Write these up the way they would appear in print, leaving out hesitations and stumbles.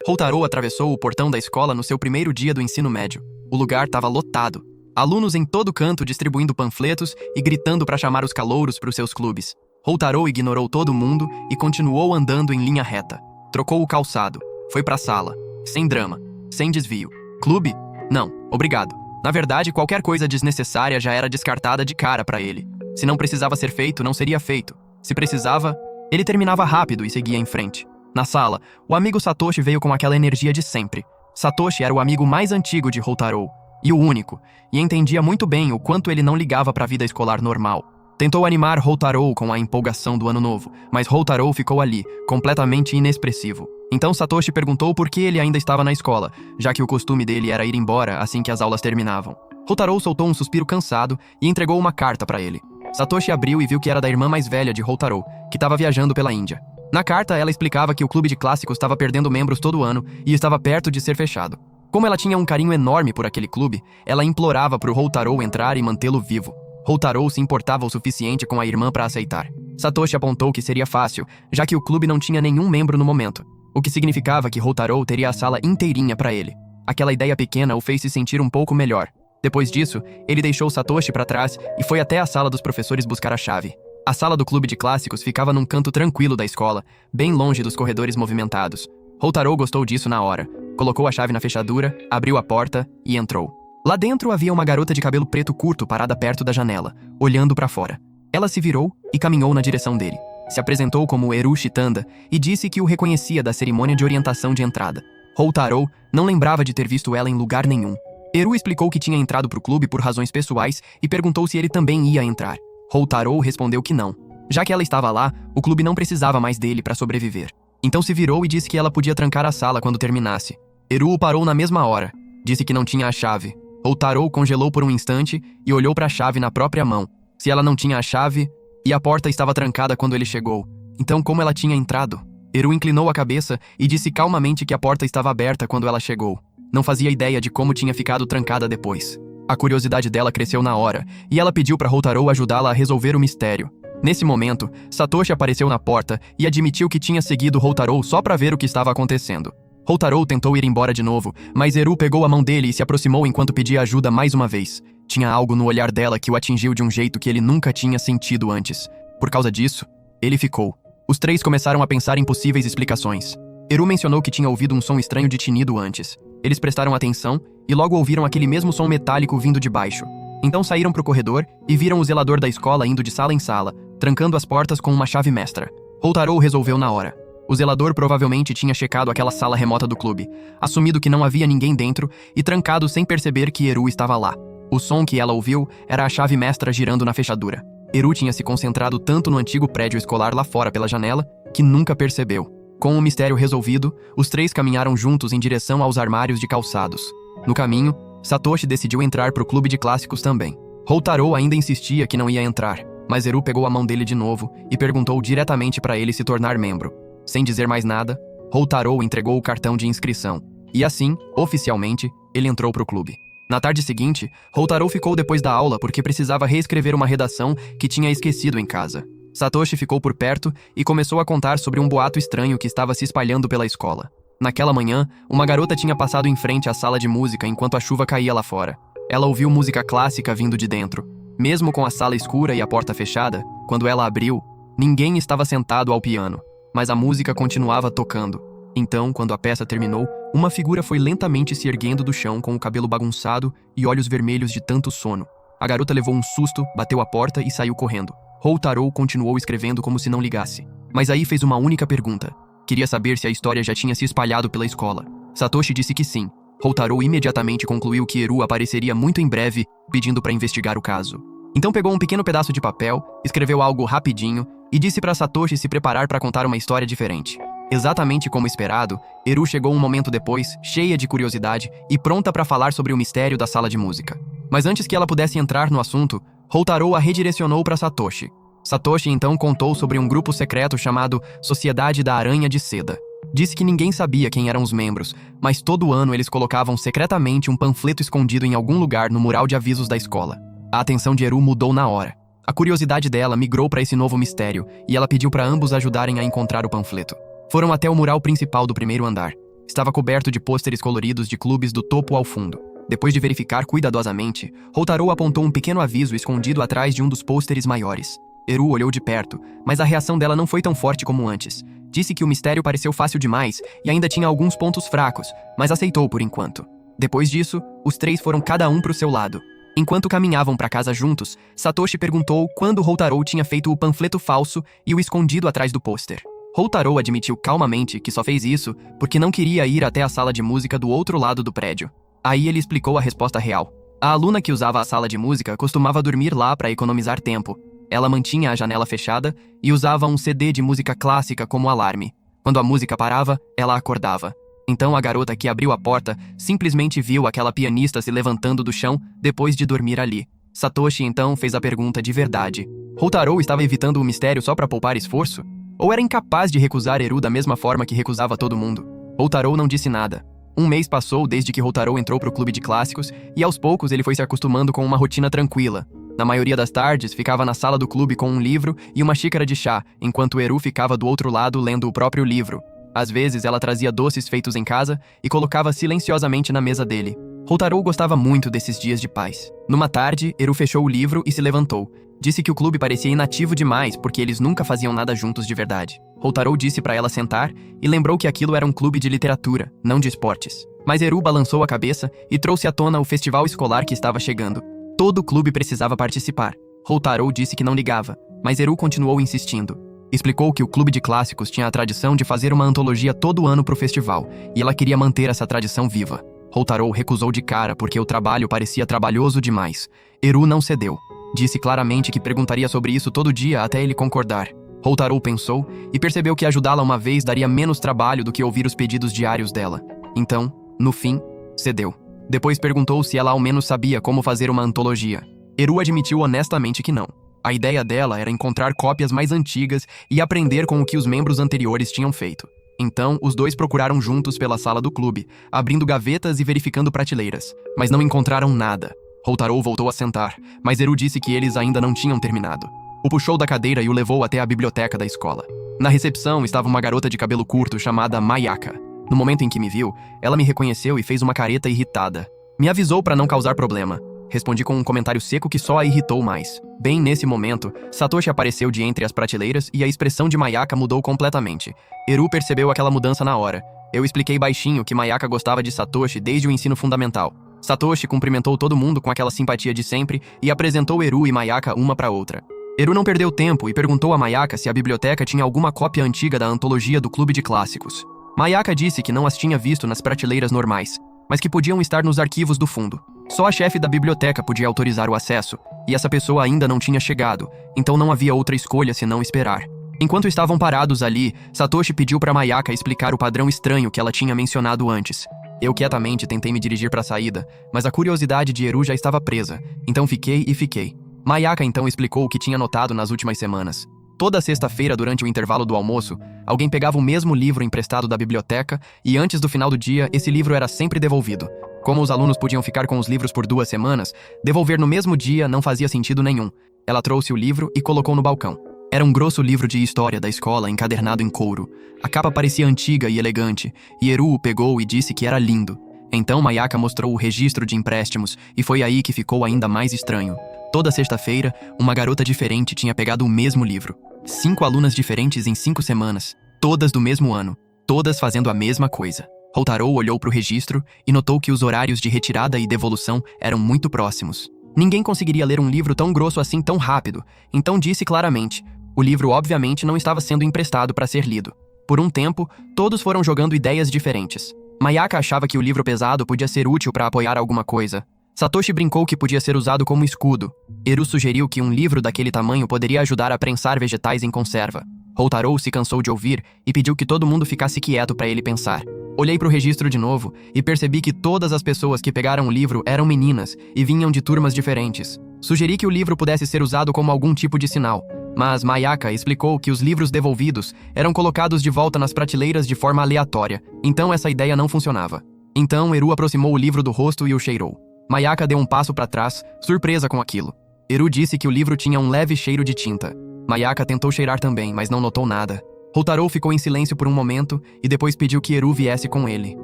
Houtaro atravessou o portão da escola no seu primeiro dia do ensino médio. O lugar estava lotado. Alunos em todo canto distribuindo panfletos e gritando para chamar os calouros para os seus clubes. Houtaro ignorou todo mundo e continuou andando em linha reta. Trocou o calçado. Foi para a sala. Sem drama. Sem desvio. Clube? Não, obrigado. Na verdade, qualquer coisa desnecessária já era descartada de cara para ele. Se não precisava ser feito, não seria feito. Se precisava, ele terminava rápido e seguia em frente. Na sala, o amigo Satoshi veio com aquela energia de sempre. Satoshi era o amigo mais antigo de Houtaro, e o único, e entendia muito bem o quanto ele não ligava para a vida escolar normal. Tentou animar Houtaro com a empolgação do ano novo, mas Houtaro ficou ali, completamente inexpressivo. Então Satoshi perguntou por que ele ainda estava na escola, já que o costume dele era ir embora assim que as aulas terminavam. Houtaro soltou um suspiro cansado e entregou uma carta para ele. Satoshi abriu e viu que era da irmã mais velha de Houtaro, que estava viajando pela Índia. Na carta, ela explicava que o clube de clássicos estava perdendo membros todo ano e estava perto de ser fechado. Como ela tinha um carinho enorme por aquele clube, ela implorava para o Houtaro entrar e mantê-lo vivo. Houtaro se importava o suficiente com a irmã para aceitar. Satoshi apontou que seria fácil, já que o clube não tinha nenhum membro no momento, o que significava que Houtaro teria a sala inteirinha para ele. Aquela ideia pequena o fez se sentir um pouco melhor. Depois disso, ele deixou Satoshi para trás e foi até a sala dos professores buscar a chave. A sala do clube de clássicos ficava num canto tranquilo da escola, bem longe dos corredores movimentados. Houtaro gostou disso na hora. Colocou a chave na fechadura, abriu a porta e entrou. Lá dentro havia uma garota de cabelo preto curto parada perto da janela, olhando para fora. Ela se virou e caminhou na direção dele. Se apresentou como Eru Shitanda e disse que o reconhecia da cerimônia de orientação de entrada. Houtaro não lembrava de ter visto ela em lugar nenhum. Eru explicou que tinha entrado para o clube por razões pessoais e perguntou se ele também ia entrar. Houtaro respondeu que não. Já que ela estava lá, o clube não precisava mais dele para sobreviver. Então se virou e disse que ela podia trancar a sala quando terminasse. Eru o parou na mesma hora. Disse que não tinha a chave. Houtaro congelou por um instante e olhou para a chave na própria mão. Se ela não tinha a chave, e a porta estava trancada quando ele chegou. Então como ela tinha entrado? Eru inclinou a cabeça e disse calmamente que a porta estava aberta quando ela chegou. Não fazia ideia de como tinha ficado trancada depois. A curiosidade dela cresceu na hora, e ela pediu para Houtaro ajudá-la a resolver o mistério. Nesse momento, Satoshi apareceu na porta e admitiu que tinha seguido Houtaro só para ver o que estava acontecendo. Houtaro tentou ir embora de novo, mas Eru pegou a mão dele e se aproximou enquanto pedia ajuda mais uma vez. Tinha algo no olhar dela que o atingiu de um jeito que ele nunca tinha sentido antes. Por causa disso, ele ficou. Os três começaram a pensar em possíveis explicações. Eru mencionou que tinha ouvido um som estranho de tinido antes. Eles prestaram atenção e logo ouviram aquele mesmo som metálico vindo de baixo. Então saíram para o corredor e viram o zelador da escola indo de sala em sala, trancando as portas com uma chave mestra. Houtaro resolveu na hora. O zelador provavelmente tinha checado aquela sala remota do clube, assumido que não havia ninguém dentro e trancado sem perceber que Eru estava lá. O som que ela ouviu era a chave mestra girando na fechadura. Eru tinha se concentrado tanto no antigo prédio escolar lá fora pela janela que nunca percebeu. Com o mistério resolvido, os três caminharam juntos em direção aos armários de calçados. No caminho, Satoshi decidiu entrar pro clube de clássicos também. Houtaro ainda insistia que não ia entrar, mas Eru pegou a mão dele de novo e perguntou diretamente para ele se tornar membro. Sem dizer mais nada, Houtaro entregou o cartão de inscrição. E assim, oficialmente, ele entrou pro clube. Na tarde seguinte, Houtaro ficou depois da aula porque precisava reescrever uma redação que tinha esquecido em casa. Satoshi ficou por perto e começou a contar sobre um boato estranho que estava se espalhando pela escola. Naquela manhã, uma garota tinha passado em frente à sala de música enquanto a chuva caía lá fora. Ela ouviu música clássica vindo de dentro. Mesmo com a sala escura e a porta fechada, quando ela abriu, ninguém estava sentado ao piano, mas a música continuava tocando. Então, quando a peça terminou, uma figura foi lentamente se erguendo do chão com o cabelo bagunçado e olhos vermelhos de tanto sono. A garota levou um susto, bateu a porta e saiu correndo. Houtaro continuou escrevendo como se não ligasse. Mas aí fez uma única pergunta. Queria saber se a história já tinha se espalhado pela escola. Satoshi disse que sim. Houtaro imediatamente concluiu que Eru apareceria muito em breve, pedindo para investigar o caso. Então pegou um pequeno pedaço de papel, escreveu algo rapidinho e disse para Satoshi se preparar para contar uma história diferente. Exatamente como esperado, Eru chegou um momento depois, cheia de curiosidade e pronta para falar sobre o mistério da sala de música. Mas antes que ela pudesse entrar no assunto, Houtaro a redirecionou para Satoshi. Satoshi então contou sobre um grupo secreto chamado Sociedade da Aranha de Seda. Disse que ninguém sabia quem eram os membros, mas todo ano eles colocavam secretamente um panfleto escondido em algum lugar no mural de avisos da escola. A atenção de Eru mudou na hora. A curiosidade dela migrou para esse novo mistério e ela pediu para ambos ajudarem a encontrar o panfleto. Foram até o mural principal do primeiro andar. Estava coberto de pôsteres coloridos de clubes do topo ao fundo. Depois de verificar cuidadosamente, Houtaro apontou um pequeno aviso escondido atrás de um dos pôsteres maiores. Eru olhou de perto, mas a reação dela não foi tão forte como antes. Disse que o mistério pareceu fácil demais e ainda tinha alguns pontos fracos, mas aceitou por enquanto. Depois disso, os três foram cada um para o seu lado. Enquanto caminhavam para casa juntos, Satoshi perguntou quando Houtaro tinha feito o panfleto falso e o escondido atrás do pôster. Houtaro admitiu calmamente que só fez isso porque não queria ir até a sala de música do outro lado do prédio. Aí ele explicou a resposta real. A aluna que usava a sala de música costumava dormir lá para economizar tempo. Ela mantinha a janela fechada e usava um CD de música clássica como alarme. Quando a música parava, ela acordava. Então a garota que abriu a porta simplesmente viu aquela pianista se levantando do chão depois de dormir ali. Satoshi então fez a pergunta de verdade. Houtaro estava evitando o mistério só para poupar esforço? Ou era incapaz de recusar Eru da mesma forma que recusava todo mundo? Houtaro não disse nada. Um mês passou desde que Houtaro entrou para o clube de clássicos e aos poucos ele foi se acostumando com uma rotina tranquila. Na maioria das tardes, ficava na sala do clube com um livro e uma xícara de chá, enquanto Eru ficava do outro lado lendo o próprio livro. Às vezes, ela trazia doces feitos em casa e colocava silenciosamente na mesa dele. Houtaro gostava muito desses dias de paz. Numa tarde, Eru fechou o livro e se levantou. Disse que o clube parecia inativo demais porque eles nunca faziam nada juntos de verdade. Houtaro disse para ela sentar e lembrou que aquilo era um clube de literatura, não de esportes. Mas Eru balançou a cabeça e trouxe à tona o festival escolar que estava chegando. Todo o clube precisava participar. Houtaro disse que não ligava, mas Eru continuou insistindo. Explicou que o clube de clássicos tinha a tradição de fazer uma antologia todo ano para o festival, e ela queria manter essa tradição viva. Houtaro recusou de cara porque o trabalho parecia trabalhoso demais. Eru não cedeu. Disse claramente que perguntaria sobre isso todo dia até ele concordar. Houtaro pensou e percebeu que ajudá-la uma vez daria menos trabalho do que ouvir os pedidos diários dela. Então, no fim, cedeu. Depois perguntou se ela ao menos sabia como fazer uma antologia. Eru admitiu honestamente que não. A ideia dela era encontrar cópias mais antigas e aprender com o que os membros anteriores tinham feito. Então, os dois procuraram juntos pela sala do clube, abrindo gavetas e verificando prateleiras, mas não encontraram nada. Houtaro voltou a sentar, mas Eru disse que eles ainda não tinham terminado. O puxou da cadeira e o levou até a biblioteca da escola. Na recepção estava uma garota de cabelo curto chamada Mayaka. No momento em que me viu, ela me reconheceu e fez uma careta irritada. Me avisou para não causar problema. Respondi com um comentário seco que só a irritou mais. Bem nesse momento, Satoshi apareceu de entre as prateleiras e a expressão de Mayaka mudou completamente. Eru percebeu aquela mudança na hora. Eu expliquei baixinho que Mayaka gostava de Satoshi desde o ensino fundamental. Satoshi cumprimentou todo mundo com aquela simpatia de sempre e apresentou Eru e Mayaka uma para outra. Eru não perdeu tempo e perguntou a Mayaka se a biblioteca tinha alguma cópia antiga da antologia do clube de clássicos. Mayaka disse que não as tinha visto nas prateleiras normais, mas que podiam estar nos arquivos do fundo. Só a chefe da biblioteca podia autorizar o acesso, e essa pessoa ainda não tinha chegado, então não havia outra escolha senão esperar. Enquanto estavam parados ali, Satoshi pediu para Mayaka explicar o padrão estranho que ela tinha mencionado antes. Eu quietamente tentei me dirigir para a saída, mas a curiosidade de Eru já estava presa, então fiquei. Mayaka então explicou o que tinha notado nas últimas semanas. Toda sexta-feira, durante o intervalo do almoço, alguém pegava o mesmo livro emprestado da biblioteca e antes do final do dia, esse livro era sempre devolvido. Como os alunos podiam ficar com os livros por 2 semanas, devolver no mesmo dia não fazia sentido nenhum. Ela trouxe o livro e colocou no balcão. Era um grosso livro de história da escola encadernado em couro. A capa parecia antiga e elegante, e Eru o pegou e disse que era lindo. Então Mayaka mostrou o registro de empréstimos e foi aí que ficou ainda mais estranho. Toda sexta-feira, uma garota diferente tinha pegado o mesmo livro. 5 alunas diferentes em 5 semanas, todas do mesmo ano, todas fazendo a mesma coisa. Houtaro olhou para o registro e notou que os horários de retirada e devolução eram muito próximos. Ninguém conseguiria ler um livro tão grosso assim tão rápido, então disse claramente: o livro obviamente não estava sendo emprestado para ser lido. Por um tempo, todos foram jogando ideias diferentes. Mayaka achava que o livro pesado podia ser útil para apoiar alguma coisa. Satoshi brincou que podia ser usado como escudo. Eru sugeriu que um livro daquele tamanho poderia ajudar a prensar vegetais em conserva. Houtaro se cansou de ouvir e pediu que todo mundo ficasse quieto para ele pensar. Olhei para o registro de novo e percebi que todas as pessoas que pegaram o livro eram meninas e vinham de turmas diferentes. Sugeri que o livro pudesse ser usado como algum tipo de sinal, mas Mayaka explicou que os livros devolvidos eram colocados de volta nas prateleiras de forma aleatória, então essa ideia não funcionava. Então Eru aproximou o livro do rosto e o cheirou. Mayaka deu um passo para trás, surpresa com aquilo. Eru disse que o livro tinha um leve cheiro de tinta. Mayaka tentou cheirar também, mas não notou nada. Hotarou ficou em silêncio por um momento e depois pediu que Eru viesse com ele.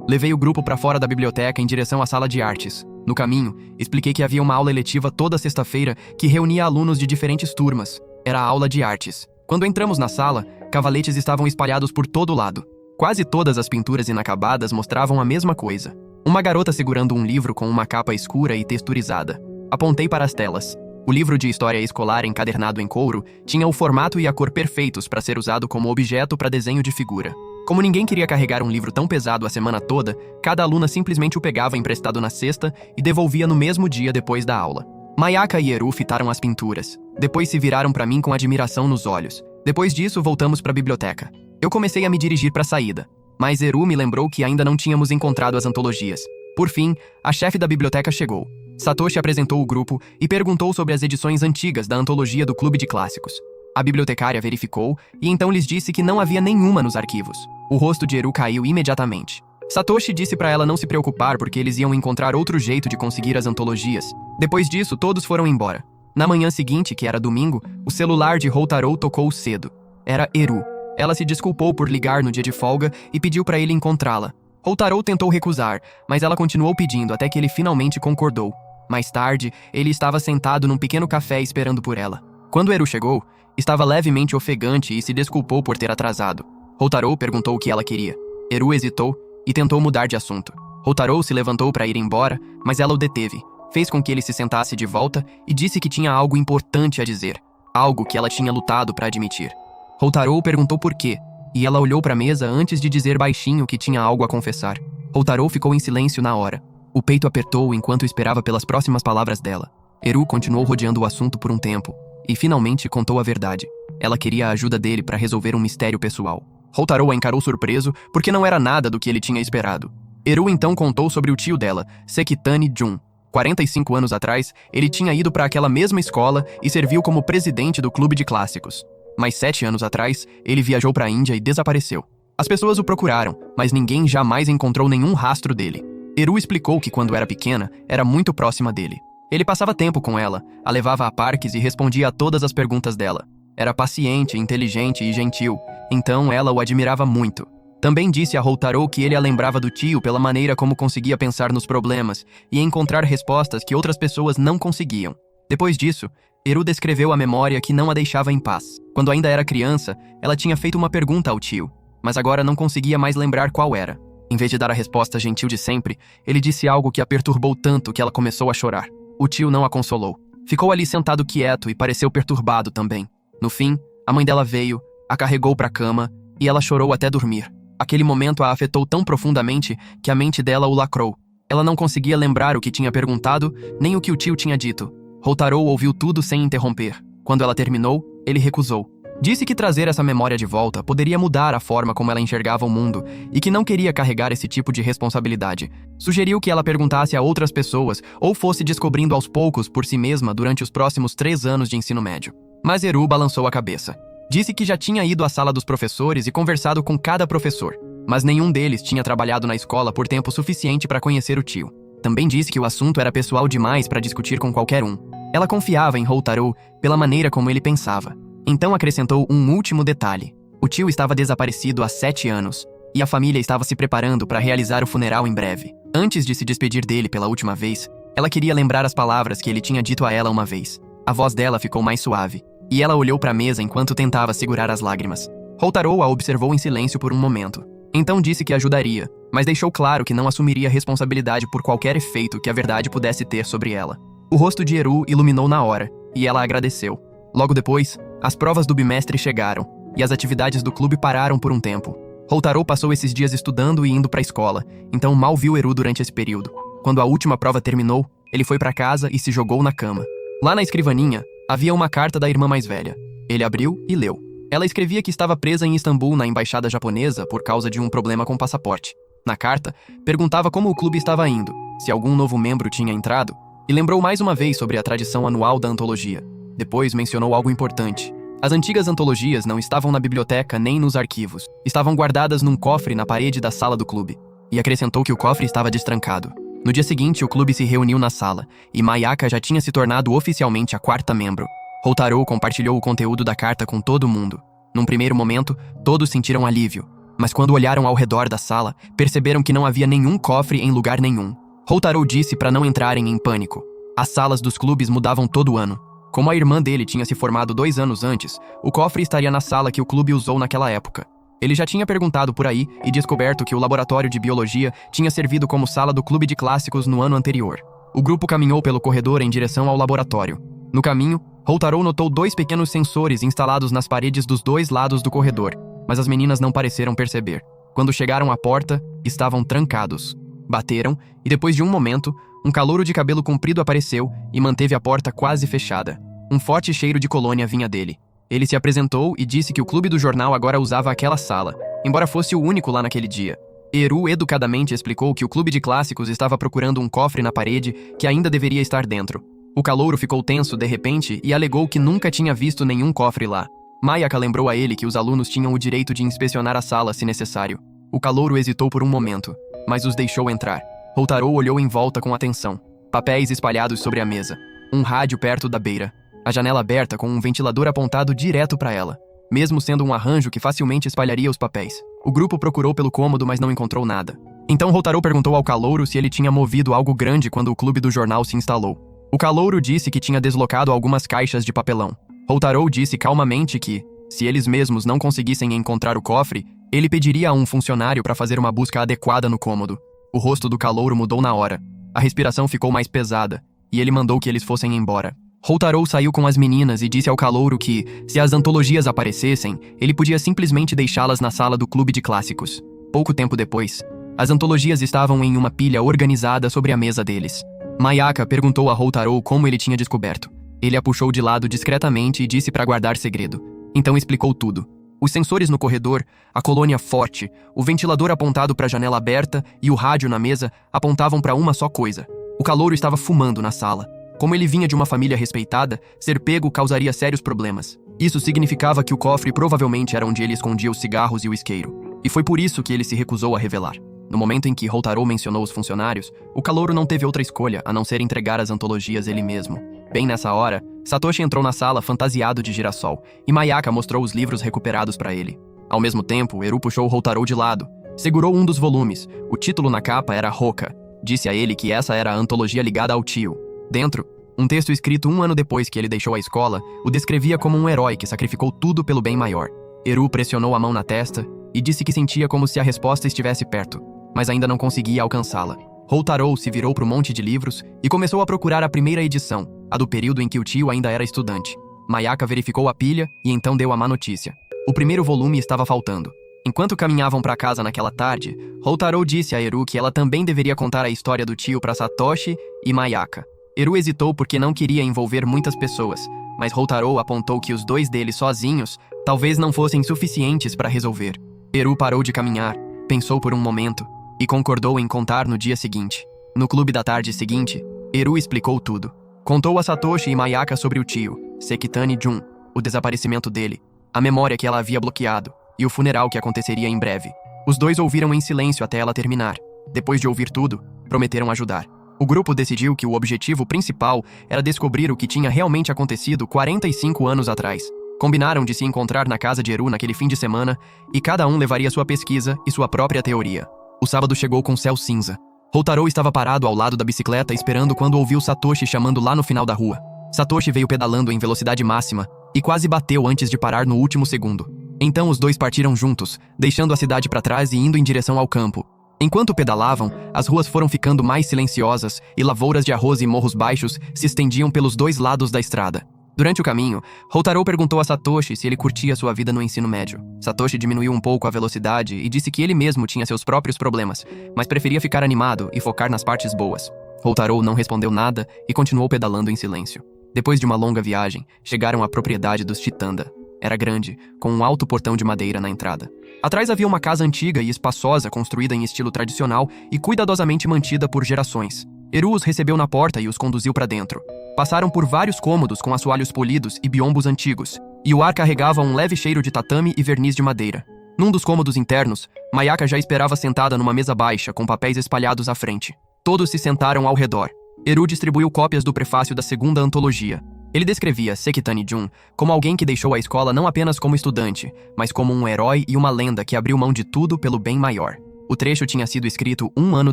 Levei o grupo para fora da biblioteca em direção à sala de artes. No caminho, expliquei que havia uma aula eletiva toda sexta-feira que reunia alunos de diferentes turmas. Era a aula de artes. Quando entramos na sala, cavaletes estavam espalhados por todo lado. Quase todas as pinturas inacabadas mostravam a mesma coisa. Uma garota segurando um livro com uma capa escura e texturizada. Apontei para as telas. O livro de história escolar encadernado em couro tinha o formato e a cor perfeitos para ser usado como objeto para desenho de figura. Como ninguém queria carregar um livro tão pesado a semana toda, cada aluna simplesmente o pegava emprestado na sexta e devolvia no mesmo dia depois da aula. Mayaka e Eru fitaram as pinturas. Depois se viraram para mim com admiração nos olhos. Depois disso, voltamos para a biblioteca. Eu comecei a me dirigir para a saída, mas Eru me lembrou que ainda não tínhamos encontrado as antologias. Por fim, a chefe da biblioteca chegou. Satoshi apresentou o grupo e perguntou sobre as edições antigas da antologia do Clube de Clássicos. A bibliotecária verificou e então lhes disse que não havia nenhuma nos arquivos. O rosto de Eru caiu imediatamente. Satoshi disse para ela não se preocupar porque eles iam encontrar outro jeito de conseguir as antologias. Depois disso, todos foram embora. Na manhã seguinte, que era domingo, o celular de Hotarou tocou cedo. Era Eru. Ela se desculpou por ligar no dia de folga e pediu para ele encontrá-la. Hotarou tentou recusar, mas ela continuou pedindo até que ele finalmente concordou. Mais tarde, ele estava sentado num pequeno café esperando por ela. Quando Eru chegou, estava levemente ofegante e se desculpou por ter atrasado. Hotarou perguntou o que ela queria. Eru hesitou e tentou mudar de assunto. Hotarou se levantou para ir embora, mas ela o deteve. Fez com que ele se sentasse de volta e disse que tinha algo importante a dizer. Algo que ela tinha lutado para admitir. Hotarou perguntou por quê, e ela olhou para a mesa antes de dizer baixinho que tinha algo a confessar. Hotarou ficou em silêncio na hora. O peito apertou enquanto esperava pelas próximas palavras dela. Eru continuou rodeando o assunto por um tempo, e finalmente contou a verdade. Ela queria a ajuda dele para resolver um mistério pessoal. Hotarou a encarou surpreso, porque não era nada do que ele tinha esperado. Eru então contou sobre o tio dela, Sekitani Jun. 45 anos atrás, ele tinha ido para aquela mesma escola e serviu como presidente do Clube de Clássicos. Mas 7 anos atrás, ele viajou para a Índia e desapareceu. As pessoas o procuraram, mas ninguém jamais encontrou nenhum rastro dele. Eru explicou que quando era pequena, era muito próxima dele. Ele passava tempo com ela, a levava a parques e respondia a todas as perguntas dela. Era paciente, inteligente e gentil, então ela o admirava muito. Também disse a Hotarou que ele a lembrava do tio pela maneira como conseguia pensar nos problemas e encontrar respostas que outras pessoas não conseguiam. Depois disso, Eru descreveu a memória que não a deixava em paz. Quando ainda era criança, ela tinha feito uma pergunta ao tio, mas agora não conseguia mais lembrar qual era. Em vez de dar a resposta gentil de sempre, ele disse algo que a perturbou tanto que ela começou a chorar. O tio não a consolou. Ficou ali sentado quieto e pareceu perturbado também. No fim, a mãe dela veio, a carregou para a cama e ela chorou até dormir. Aquele momento a afetou tão profundamente que a mente dela o lacrou. Ela não conseguia lembrar o que tinha perguntado, nem o que o tio tinha dito. Hotarou ouviu tudo sem interromper. Quando ela terminou, ele recusou. Disse que trazer essa memória de volta poderia mudar a forma como ela enxergava o mundo e que não queria carregar esse tipo de responsabilidade. Sugeriu que ela perguntasse a outras pessoas ou fosse descobrindo aos poucos por si mesma durante os próximos 3 anos de ensino médio. Mas Eru balançou a cabeça. Disse que já tinha ido à sala dos professores e conversado com cada professor, mas nenhum deles tinha trabalhado na escola por tempo suficiente para conhecer o tio. Também disse que o assunto era pessoal demais para discutir com qualquer um. Ela confiava em Hotarou pela maneira como ele pensava. Então acrescentou um último detalhe. O tio estava desaparecido há 7 anos, e a família estava se preparando para realizar o funeral em breve. Antes de se despedir dele pela última vez, ela queria lembrar as palavras que ele tinha dito a ela uma vez. A voz dela ficou mais suave, e ela olhou para a mesa enquanto tentava segurar as lágrimas. Hotarou a observou em silêncio por um momento. Então disse que ajudaria, mas deixou claro que não assumiria responsabilidade por qualquer efeito que a verdade pudesse ter sobre ela. O rosto de Eru iluminou na hora, e ela agradeceu. Logo depois, as provas do bimestre chegaram, e as atividades do clube pararam por um tempo. Hotarou passou esses dias estudando e indo para a escola, então mal viu Eru durante esse período. Quando a última prova terminou, ele foi para casa e se jogou na cama. Lá na escrivaninha, havia uma carta da irmã mais velha. Ele abriu e leu. Ela escrevia que estava presa em Istambul na embaixada japonesa por causa de um problema com o passaporte. Na carta, perguntava como o clube estava indo, se algum novo membro tinha entrado, e lembrou mais uma vez sobre a tradição anual da antologia. Depois mencionou algo importante. As antigas antologias não estavam na biblioteca nem nos arquivos. Estavam guardadas num cofre na parede da sala do clube. E acrescentou que o cofre estava destrancado. No dia seguinte, o clube se reuniu na sala, e Mayaka já tinha se tornado oficialmente a 4ª membro. Hotarou compartilhou o conteúdo da carta com todo mundo. Num primeiro momento, todos sentiram alívio, mas quando olharam ao redor da sala, perceberam que não havia nenhum cofre em lugar nenhum. Houtaru disse para não entrarem em pânico. As salas dos clubes mudavam todo ano. Como a irmã dele tinha se formado 2 anos antes, o cofre estaria na sala que o clube usou naquela época. Ele já tinha perguntado por aí e descoberto que o laboratório de biologia tinha servido como sala do clube de clássicos no ano anterior. O grupo caminhou pelo corredor em direção ao laboratório. No caminho, Houtaru notou 2 pequenos sensores instalados nas paredes dos 2 lados do corredor, mas as meninas não pareceram perceber. Quando chegaram à porta, estavam trancados. Bateram e, depois de um momento, um calouro de cabelo comprido apareceu e manteve a porta quase fechada. Um forte cheiro de colônia vinha dele. Ele se apresentou e disse que o clube do jornal agora usava aquela sala, embora fosse o único lá naquele dia. Eru educadamente explicou que o clube de clássicos estava procurando um cofre na parede que ainda deveria estar dentro. O calouro ficou tenso de repente e alegou que nunca tinha visto nenhum cofre lá. Mayaka lembrou a ele que os alunos tinham o direito de inspecionar a sala se necessário. O calouro hesitou por um momento, mas os deixou entrar. Houtaru olhou em volta com atenção. Papéis espalhados sobre a mesa. Um rádio perto da beira. A janela aberta com um ventilador apontado direto para ela, mesmo sendo um arranjo que facilmente espalharia os papéis. O grupo procurou pelo cômodo, mas não encontrou nada. Então Houtaru perguntou ao calouro se ele tinha movido algo grande quando o clube do jornal se instalou. O calouro disse que tinha deslocado algumas caixas de papelão. Houtaru disse calmamente que, se eles mesmos não conseguissem encontrar o cofre, ele pediria a um funcionário para fazer uma busca adequada no cômodo. O rosto do calouro mudou na hora. A respiração ficou mais pesada, e ele mandou que eles fossem embora. Houtaru saiu com as meninas e disse ao calouro que, se as antologias aparecessem, ele podia simplesmente deixá-las na sala do clube de clássicos. Pouco tempo depois, as antologias estavam em uma pilha organizada sobre a mesa deles. Mayaka perguntou a Houtaru como ele tinha descoberto. Ele a puxou de lado discretamente e disse para guardar segredo. Então explicou tudo. Os sensores no corredor, a colônia forte, o ventilador apontado para a janela aberta e o rádio na mesa apontavam para uma só coisa. O calouro estava fumando na sala. Como ele vinha de uma família respeitada, ser pego causaria sérios problemas. Isso significava que o cofre provavelmente era onde ele escondia os cigarros e o isqueiro. E foi por isso que ele se recusou a revelar. No momento em que Houtaru mencionou os funcionários, o calouro não teve outra escolha a não ser entregar as antologias ele mesmo. Bem nessa hora, Satoshi entrou na sala fantasiado de girassol, e Mayaka mostrou os livros recuperados para ele. Ao mesmo tempo, Eru puxou Houtaru de lado. Segurou um dos volumes. O título na capa era Hoka. Disse a ele que essa era a antologia ligada ao tio. Dentro, um texto escrito 1 ano depois que ele deixou a escola o descrevia como um herói que sacrificou tudo pelo bem maior. Eru pressionou a mão na testa e disse que sentia como se a resposta estivesse perto, mas ainda não conseguia alcançá-la. Houtaru se virou para o monte de livros e começou a procurar a primeira edição, a do período em que o tio ainda era estudante. Mayaka verificou a pilha e então deu a má notícia. O primeiro volume estava faltando. Enquanto caminhavam para casa naquela tarde, Houtaru disse a Eru que ela também deveria contar a história do tio para Satoshi e Mayaka. Eru hesitou porque não queria envolver muitas pessoas, mas Houtaru apontou que os dois deles sozinhos talvez não fossem suficientes para resolver. Eru parou de caminhar, pensou por um momento e concordou em contar no dia seguinte. No clube da tarde seguinte, Eru explicou tudo. Contou a Satoshi e Mayaka sobre o tio, Sekitani Jun, o desaparecimento dele, a memória que ela havia bloqueado e o funeral que aconteceria em breve. Os dois ouviram em silêncio até ela terminar. Depois de ouvir tudo, prometeram ajudar. O grupo decidiu que o objetivo principal era descobrir o que tinha realmente acontecido 45 anos atrás. Combinaram de se encontrar na casa de Eru naquele fim de semana e cada um levaria sua pesquisa e sua própria teoria. O sábado chegou com céu cinza. Houtaru estava parado ao lado da bicicleta esperando quando ouviu Satoshi chamando lá no final da rua. Satoshi veio pedalando em velocidade máxima e quase bateu antes de parar no último segundo. Então os dois partiram juntos, deixando a cidade para trás e indo em direção ao campo. Enquanto pedalavam, as ruas foram ficando mais silenciosas e lavouras de arroz e morros baixos se estendiam pelos dois lados da estrada. Durante o caminho, Houtaru perguntou a Satoshi se ele curtia sua vida no ensino médio. Satoshi diminuiu um pouco a velocidade e disse que ele mesmo tinha seus próprios problemas, mas preferia ficar animado e focar nas partes boas. Houtaru não respondeu nada e continuou pedalando em silêncio. Depois de uma longa viagem, chegaram à propriedade dos Chitanda. Era grande, com um alto portão de madeira na entrada. Atrás havia uma casa antiga e espaçosa construída em estilo tradicional e cuidadosamente mantida por gerações. Eru os recebeu na porta e os conduziu para dentro. Passaram por vários cômodos com assoalhos polidos e biombos antigos, e o ar carregava um leve cheiro de tatame e verniz de madeira. Num dos cômodos internos, Mayaka já esperava sentada numa mesa baixa com papéis espalhados à frente. Todos se sentaram ao redor. Eru distribuiu cópias do prefácio da segunda antologia. Ele descrevia Sekitani-jun como alguém que deixou a escola não apenas como estudante, mas como um herói e uma lenda que abriu mão de tudo pelo bem maior. O trecho tinha sido escrito 1 ano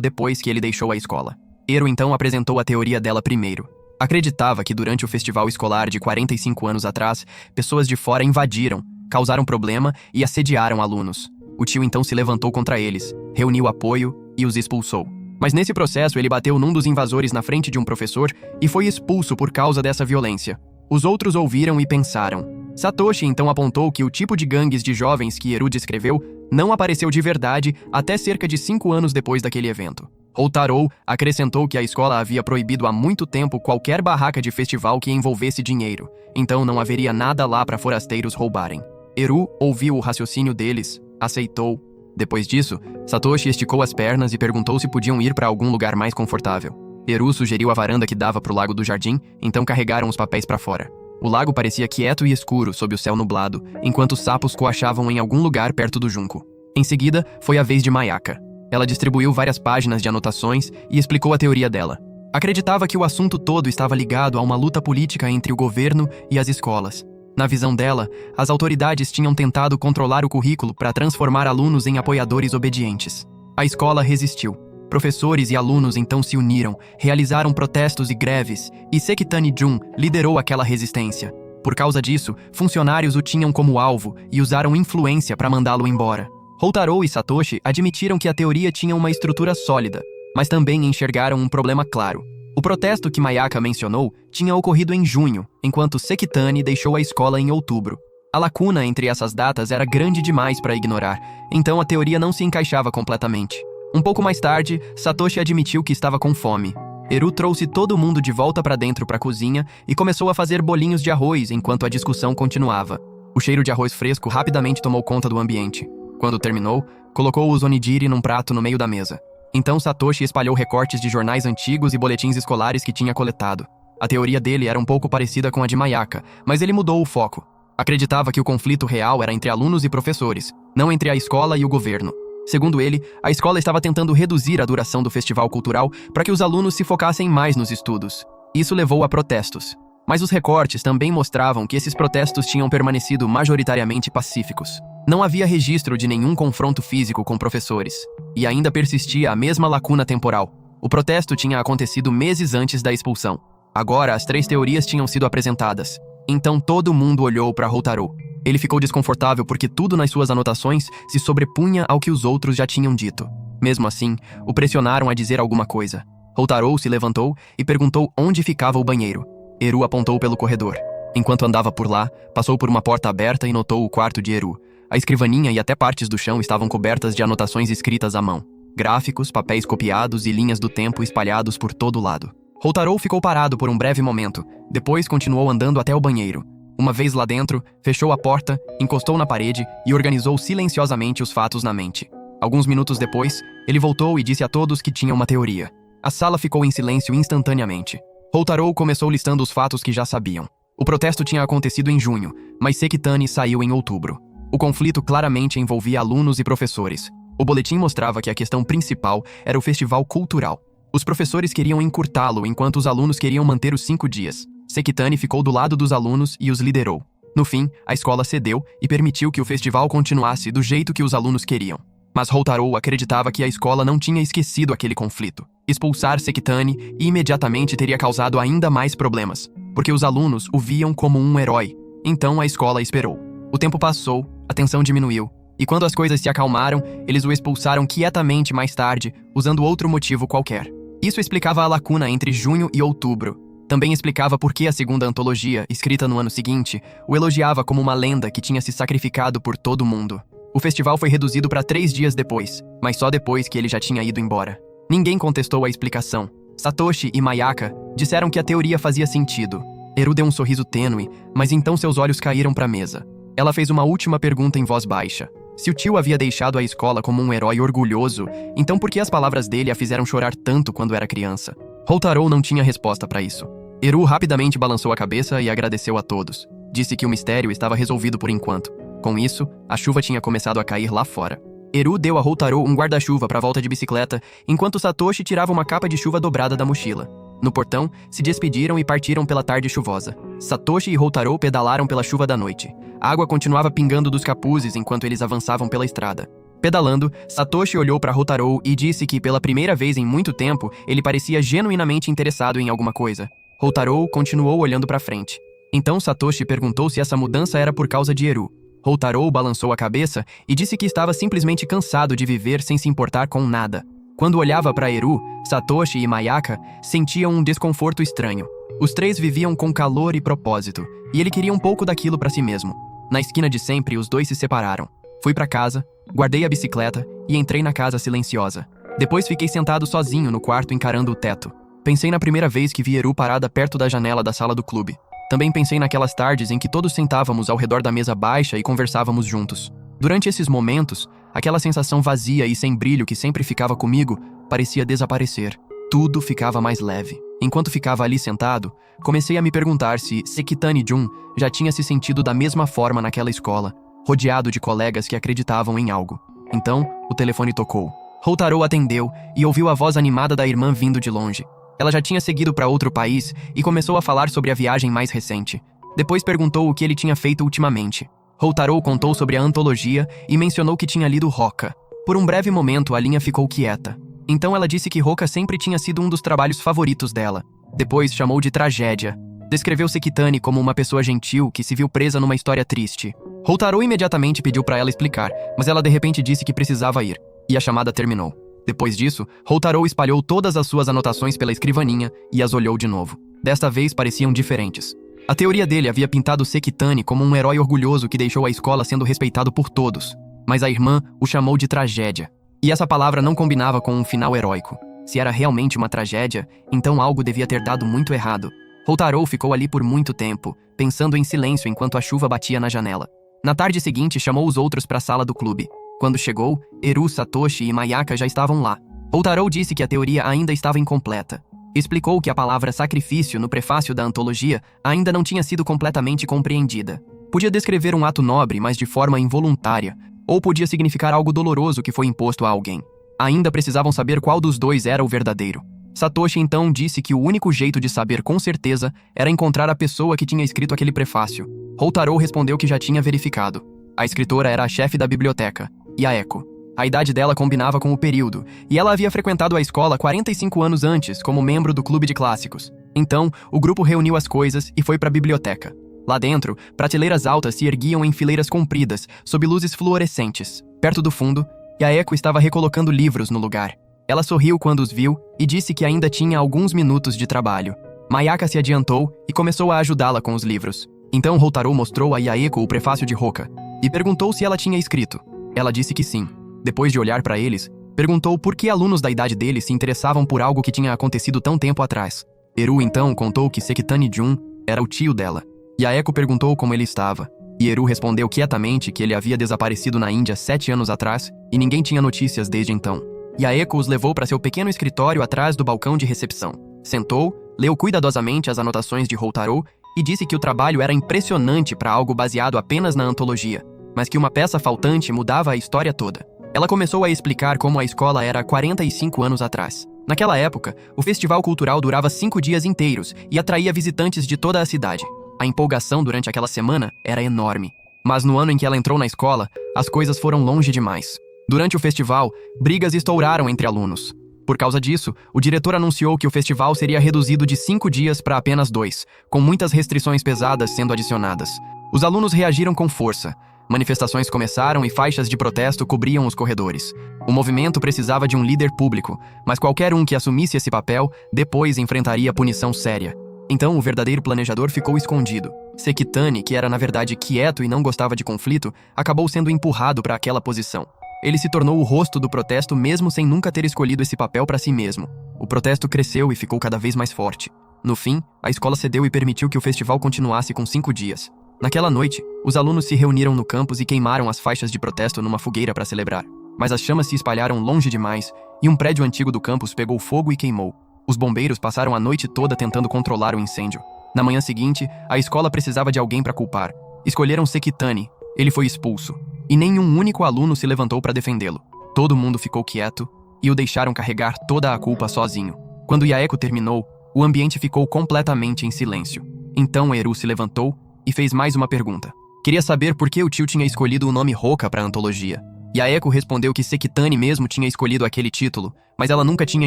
depois que ele deixou a escola. Ero então apresentou a teoria dela primeiro. Acreditava que durante o festival escolar de 45 anos atrás, pessoas de fora invadiram, causaram problema e assediaram alunos. O tio então se levantou contra eles, reuniu apoio e os expulsou. Mas nesse processo ele bateu num dos invasores na frente de um professor e foi expulso por causa dessa violência. Os outros ouviram e pensaram. Satoshi então apontou que o tipo de gangues de jovens que Eru descreveu não apareceu de verdade até cerca de 5 anos depois daquele evento. Houtaro acrescentou que a escola havia proibido há muito tempo qualquer barraca de festival que envolvesse dinheiro, então não haveria nada lá para forasteiros roubarem. Eru ouviu o raciocínio deles, aceitou. Depois disso, Satoshi esticou as pernas e perguntou se podiam ir para algum lugar mais confortável. Eru sugeriu a varanda que dava para o lago do jardim, então carregaram os papéis para fora. O lago parecia quieto e escuro sob o céu nublado, enquanto os sapos coachavam em algum lugar perto do junco. Em seguida, foi a vez de Mayaka. Ela distribuiu várias páginas de anotações e explicou a teoria dela. Acreditava que o assunto todo estava ligado a uma luta política entre o governo e as escolas. Na visão dela, as autoridades tinham tentado controlar o currículo para transformar alunos em apoiadores obedientes. A escola resistiu. Professores e alunos então se uniram, realizaram protestos e greves, e Sekitani-jun liderou aquela resistência. Por causa disso, funcionários o tinham como alvo e usaram influência para mandá-lo embora. Houtaro e Satoshi admitiram que a teoria tinha uma estrutura sólida, mas também enxergaram um problema claro. O protesto que Mayaka mencionou tinha ocorrido em junho, enquanto Sekitani deixou a escola em outubro. A lacuna entre essas datas era grande demais para ignorar, então a teoria não se encaixava completamente. Um pouco mais tarde, Satoshi admitiu que estava com fome. Eru trouxe todo mundo de volta para dentro para a cozinha e começou a fazer bolinhos de arroz enquanto a discussão continuava. O cheiro de arroz fresco rapidamente tomou conta do ambiente. Quando terminou, colocou os onigiri num prato no meio da mesa. Então Satoshi espalhou recortes de jornais antigos e boletins escolares que tinha coletado. A teoria dele era um pouco parecida com a de Mayaka, mas ele mudou o foco. Acreditava que o conflito real era entre alunos e professores, não entre a escola e o governo. Segundo ele, a escola estava tentando reduzir a duração do festival cultural para que os alunos se focassem mais nos estudos. Isso levou a protestos. Mas os recortes também mostravam que esses protestos tinham permanecido majoritariamente pacíficos. Não havia registro de nenhum confronto físico com professores. E ainda persistia a mesma lacuna temporal. O protesto tinha acontecido meses antes da expulsão. Agora, as 3 teorias tinham sido apresentadas. Então todo mundo olhou para Houtaro. Ele ficou desconfortável porque tudo nas suas anotações se sobrepunha ao que os outros já tinham dito. Mesmo assim, o pressionaram a dizer alguma coisa. Houtaro se levantou e perguntou onde ficava o banheiro. Eru apontou pelo corredor. Enquanto andava por lá, passou por uma porta aberta e notou o quarto de Eru. A escrivaninha e até partes do chão estavam cobertas de anotações escritas à mão. Gráficos, papéis copiados e linhas do tempo espalhados por todo lado. Houtaro ficou parado por um breve momento. Depois continuou andando até o banheiro. Uma vez lá dentro, fechou a porta, encostou na parede e organizou silenciosamente os fatos na mente. Alguns minutos depois, ele voltou e disse a todos que tinha uma teoria. A sala ficou em silêncio instantaneamente. Houtaro começou listando os fatos que já sabiam. O protesto tinha acontecido em junho, mas Sekitani saiu em outubro. O conflito claramente envolvia alunos e professores. O boletim mostrava que a questão principal era o festival cultural. Os professores queriam encurtá-lo enquanto os alunos queriam manter os 5 dias. Sekitani ficou do lado dos alunos e os liderou. No fim, a escola cedeu e permitiu que o festival continuasse do jeito que os alunos queriam. Mas Houtaro acreditava que a escola não tinha esquecido aquele conflito. Expulsar Sekitani imediatamente teria causado ainda mais problemas, porque os alunos o viam como um herói. Então a escola esperou. O tempo passou, a tensão diminuiu, e quando as coisas se acalmaram, eles o expulsaram quietamente mais tarde, usando outro motivo qualquer. Isso explicava a lacuna entre junho e outubro. Também explicava por que a segunda antologia, escrita no ano seguinte, o elogiava como uma lenda que tinha se sacrificado por todo mundo. O festival foi reduzido para 3 dias depois, mas só depois que ele já tinha ido embora. Ninguém contestou a explicação. Satoshi e Mayaka disseram que a teoria fazia sentido. Eru deu um sorriso tênue, mas então seus olhos caíram para a mesa. Ela fez uma última pergunta em voz baixa. Se o tio havia deixado a escola como um herói orgulhoso, então por que as palavras dele a fizeram chorar tanto quando era criança? Houtaro não tinha resposta para isso. Eru rapidamente balançou a cabeça e agradeceu a todos. Disse que o mistério estava resolvido por enquanto. Com isso, a chuva tinha começado a cair lá fora. Eru deu a Houtaro um guarda-chuva para a volta de bicicleta, enquanto Satoshi tirava uma capa de chuva dobrada da mochila. No portão, se despediram e partiram pela tarde chuvosa. Satoshi e Houtaro pedalaram pela chuva da noite. A água continuava pingando dos capuzes enquanto eles avançavam pela estrada. Pedalando, Satoshi olhou para Houtaro e disse que pela primeira vez em muito tempo, ele parecia genuinamente interessado em alguma coisa. Houtaro continuou olhando para frente. Então Satoshi perguntou se essa mudança era por causa de Eru. Houtaro balançou a cabeça e disse que estava simplesmente cansado de viver sem se importar com nada. Quando olhava para Eru, Satoshi e Mayaka sentiam um desconforto estranho. Os três viviam com calor e propósito, e ele queria um pouco daquilo para si mesmo. Na esquina de sempre, os dois se separaram. Fui para casa, guardei a bicicleta e entrei na casa silenciosa. Depois fiquei sentado sozinho no quarto encarando o teto. Pensei na primeira vez que vi Eru parada perto da janela da sala do clube. Também pensei naquelas tardes em que todos sentávamos ao redor da mesa baixa e conversávamos juntos. Durante esses momentos, aquela sensação vazia e sem brilho que sempre ficava comigo parecia desaparecer. Tudo ficava mais leve. Enquanto ficava ali sentado, comecei a me perguntar se Sekitani-jun já tinha se sentido da mesma forma naquela escola, rodeado de colegas que acreditavam em algo. Então, o telefone tocou. Houtaro atendeu e ouviu a voz animada da irmã vindo de longe. Ela já tinha seguido para outro país e começou a falar sobre a viagem mais recente. Depois perguntou o que ele tinha feito ultimamente. Houtaro contou sobre a antologia e mencionou que tinha lido Roca. Por um breve momento, a linha ficou quieta. Então ela disse que Roca sempre tinha sido um dos trabalhos favoritos dela. Depois chamou de tragédia. Descreveu Sekitani como uma pessoa gentil que se viu presa numa história triste. Houtaro imediatamente pediu para ela explicar, mas ela de repente disse que precisava ir. E a chamada terminou. Depois disso, Houtaro espalhou todas as suas anotações pela escrivaninha e as olhou de novo. Desta vez pareciam diferentes. A teoria dele havia pintado Sekitani como um herói orgulhoso que deixou a escola sendo respeitado por todos. Mas a irmã o chamou de tragédia. E essa palavra não combinava com um final heróico. Se era realmente uma tragédia, então algo devia ter dado muito errado. Houtaro ficou ali por muito tempo, pensando em silêncio enquanto a chuva batia na janela. Na tarde seguinte, chamou os outros para a sala do clube. Quando chegou, Eru, Satoshi e Mayaka já estavam lá. Houtaro disse que a teoria ainda estava incompleta. Explicou que a palavra sacrifício no prefácio da antologia ainda não tinha sido completamente compreendida. Podia descrever um ato nobre, mas de forma involuntária, ou podia significar algo doloroso que foi imposto a alguém. Ainda precisavam saber qual dos dois era o verdadeiro. Satoshi então disse que o único jeito de saber com certeza era encontrar a pessoa que tinha escrito aquele prefácio. Houtaro respondeu que já tinha verificado. A escritora era a chefe da biblioteca, Yaeko. A idade dela combinava com o período, e ela havia frequentado a escola 45 anos antes como membro do clube de clássicos. Então, o grupo reuniu as coisas e foi para a biblioteca. Lá dentro, prateleiras altas se erguiam em fileiras compridas, sob luzes fluorescentes. Perto do fundo, Yaeko estava recolocando livros no lugar. Ela sorriu quando os viu e disse que ainda tinha alguns minutos de trabalho. Mayaka se adiantou e começou a ajudá-la com os livros. Então Houtaro mostrou a Yaeko o prefácio de Roca e perguntou se ela tinha escrito. Ela disse que sim. Depois de olhar para eles, perguntou por que alunos da idade deles se interessavam por algo que tinha acontecido tão tempo atrás. Eru então contou que Sekitani-jun era o tio dela. Yaeko perguntou como ele estava, e Eru respondeu quietamente que ele havia desaparecido na Índia 7 anos atrás e ninguém tinha notícias desde então. Yaeko os levou para seu pequeno escritório atrás do balcão de recepção. Sentou, leu cuidadosamente as anotações de Houtaro e disse que o trabalho era impressionante para algo baseado apenas na antologia, mas que uma peça faltante mudava a história toda. Ela começou a explicar como a escola era 45 anos atrás. Naquela época, o festival cultural durava 5 dias inteiros e atraía visitantes de toda a cidade. A empolgação durante aquela semana era enorme. Mas no ano em que ela entrou na escola, as coisas foram longe demais. Durante o festival, brigas estouraram entre alunos. Por causa disso, o diretor anunciou que o festival seria reduzido de 5 dias para apenas 2, com muitas restrições pesadas sendo adicionadas. Os alunos reagiram com força. Manifestações começaram e faixas de protesto cobriam os corredores. O movimento precisava de um líder público, mas qualquer um que assumisse esse papel depois enfrentaria punição séria. Então o verdadeiro planejador ficou escondido. Sekitani, que era na verdade quieto e não gostava de conflito, acabou sendo empurrado para aquela posição. Ele se tornou o rosto do protesto mesmo sem nunca ter escolhido esse papel para si mesmo. O protesto cresceu e ficou cada vez mais forte. No fim, a escola cedeu e permitiu que o festival continuasse com 5 dias. Naquela noite, os alunos se reuniram no campus e queimaram as faixas de protesto numa fogueira para celebrar. Mas as chamas se espalharam longe demais e um prédio antigo do campus pegou fogo e queimou. Os bombeiros passaram a noite toda tentando controlar o incêndio. Na manhã seguinte, a escola precisava de alguém para culpar. Escolheram Sekitani. Ele foi expulso. E nenhum único aluno se levantou para defendê-lo. Todo mundo ficou quieto e o deixaram carregar toda a culpa sozinho. Quando Yaeko terminou, O ambiente ficou completamente em silêncio. Então Eru se levantou e fez mais uma pergunta. Queria saber por que o tio tinha escolhido o nome Roca para a antologia. E a Eco respondeu que Sekitani mesmo tinha escolhido aquele título, mas ela nunca tinha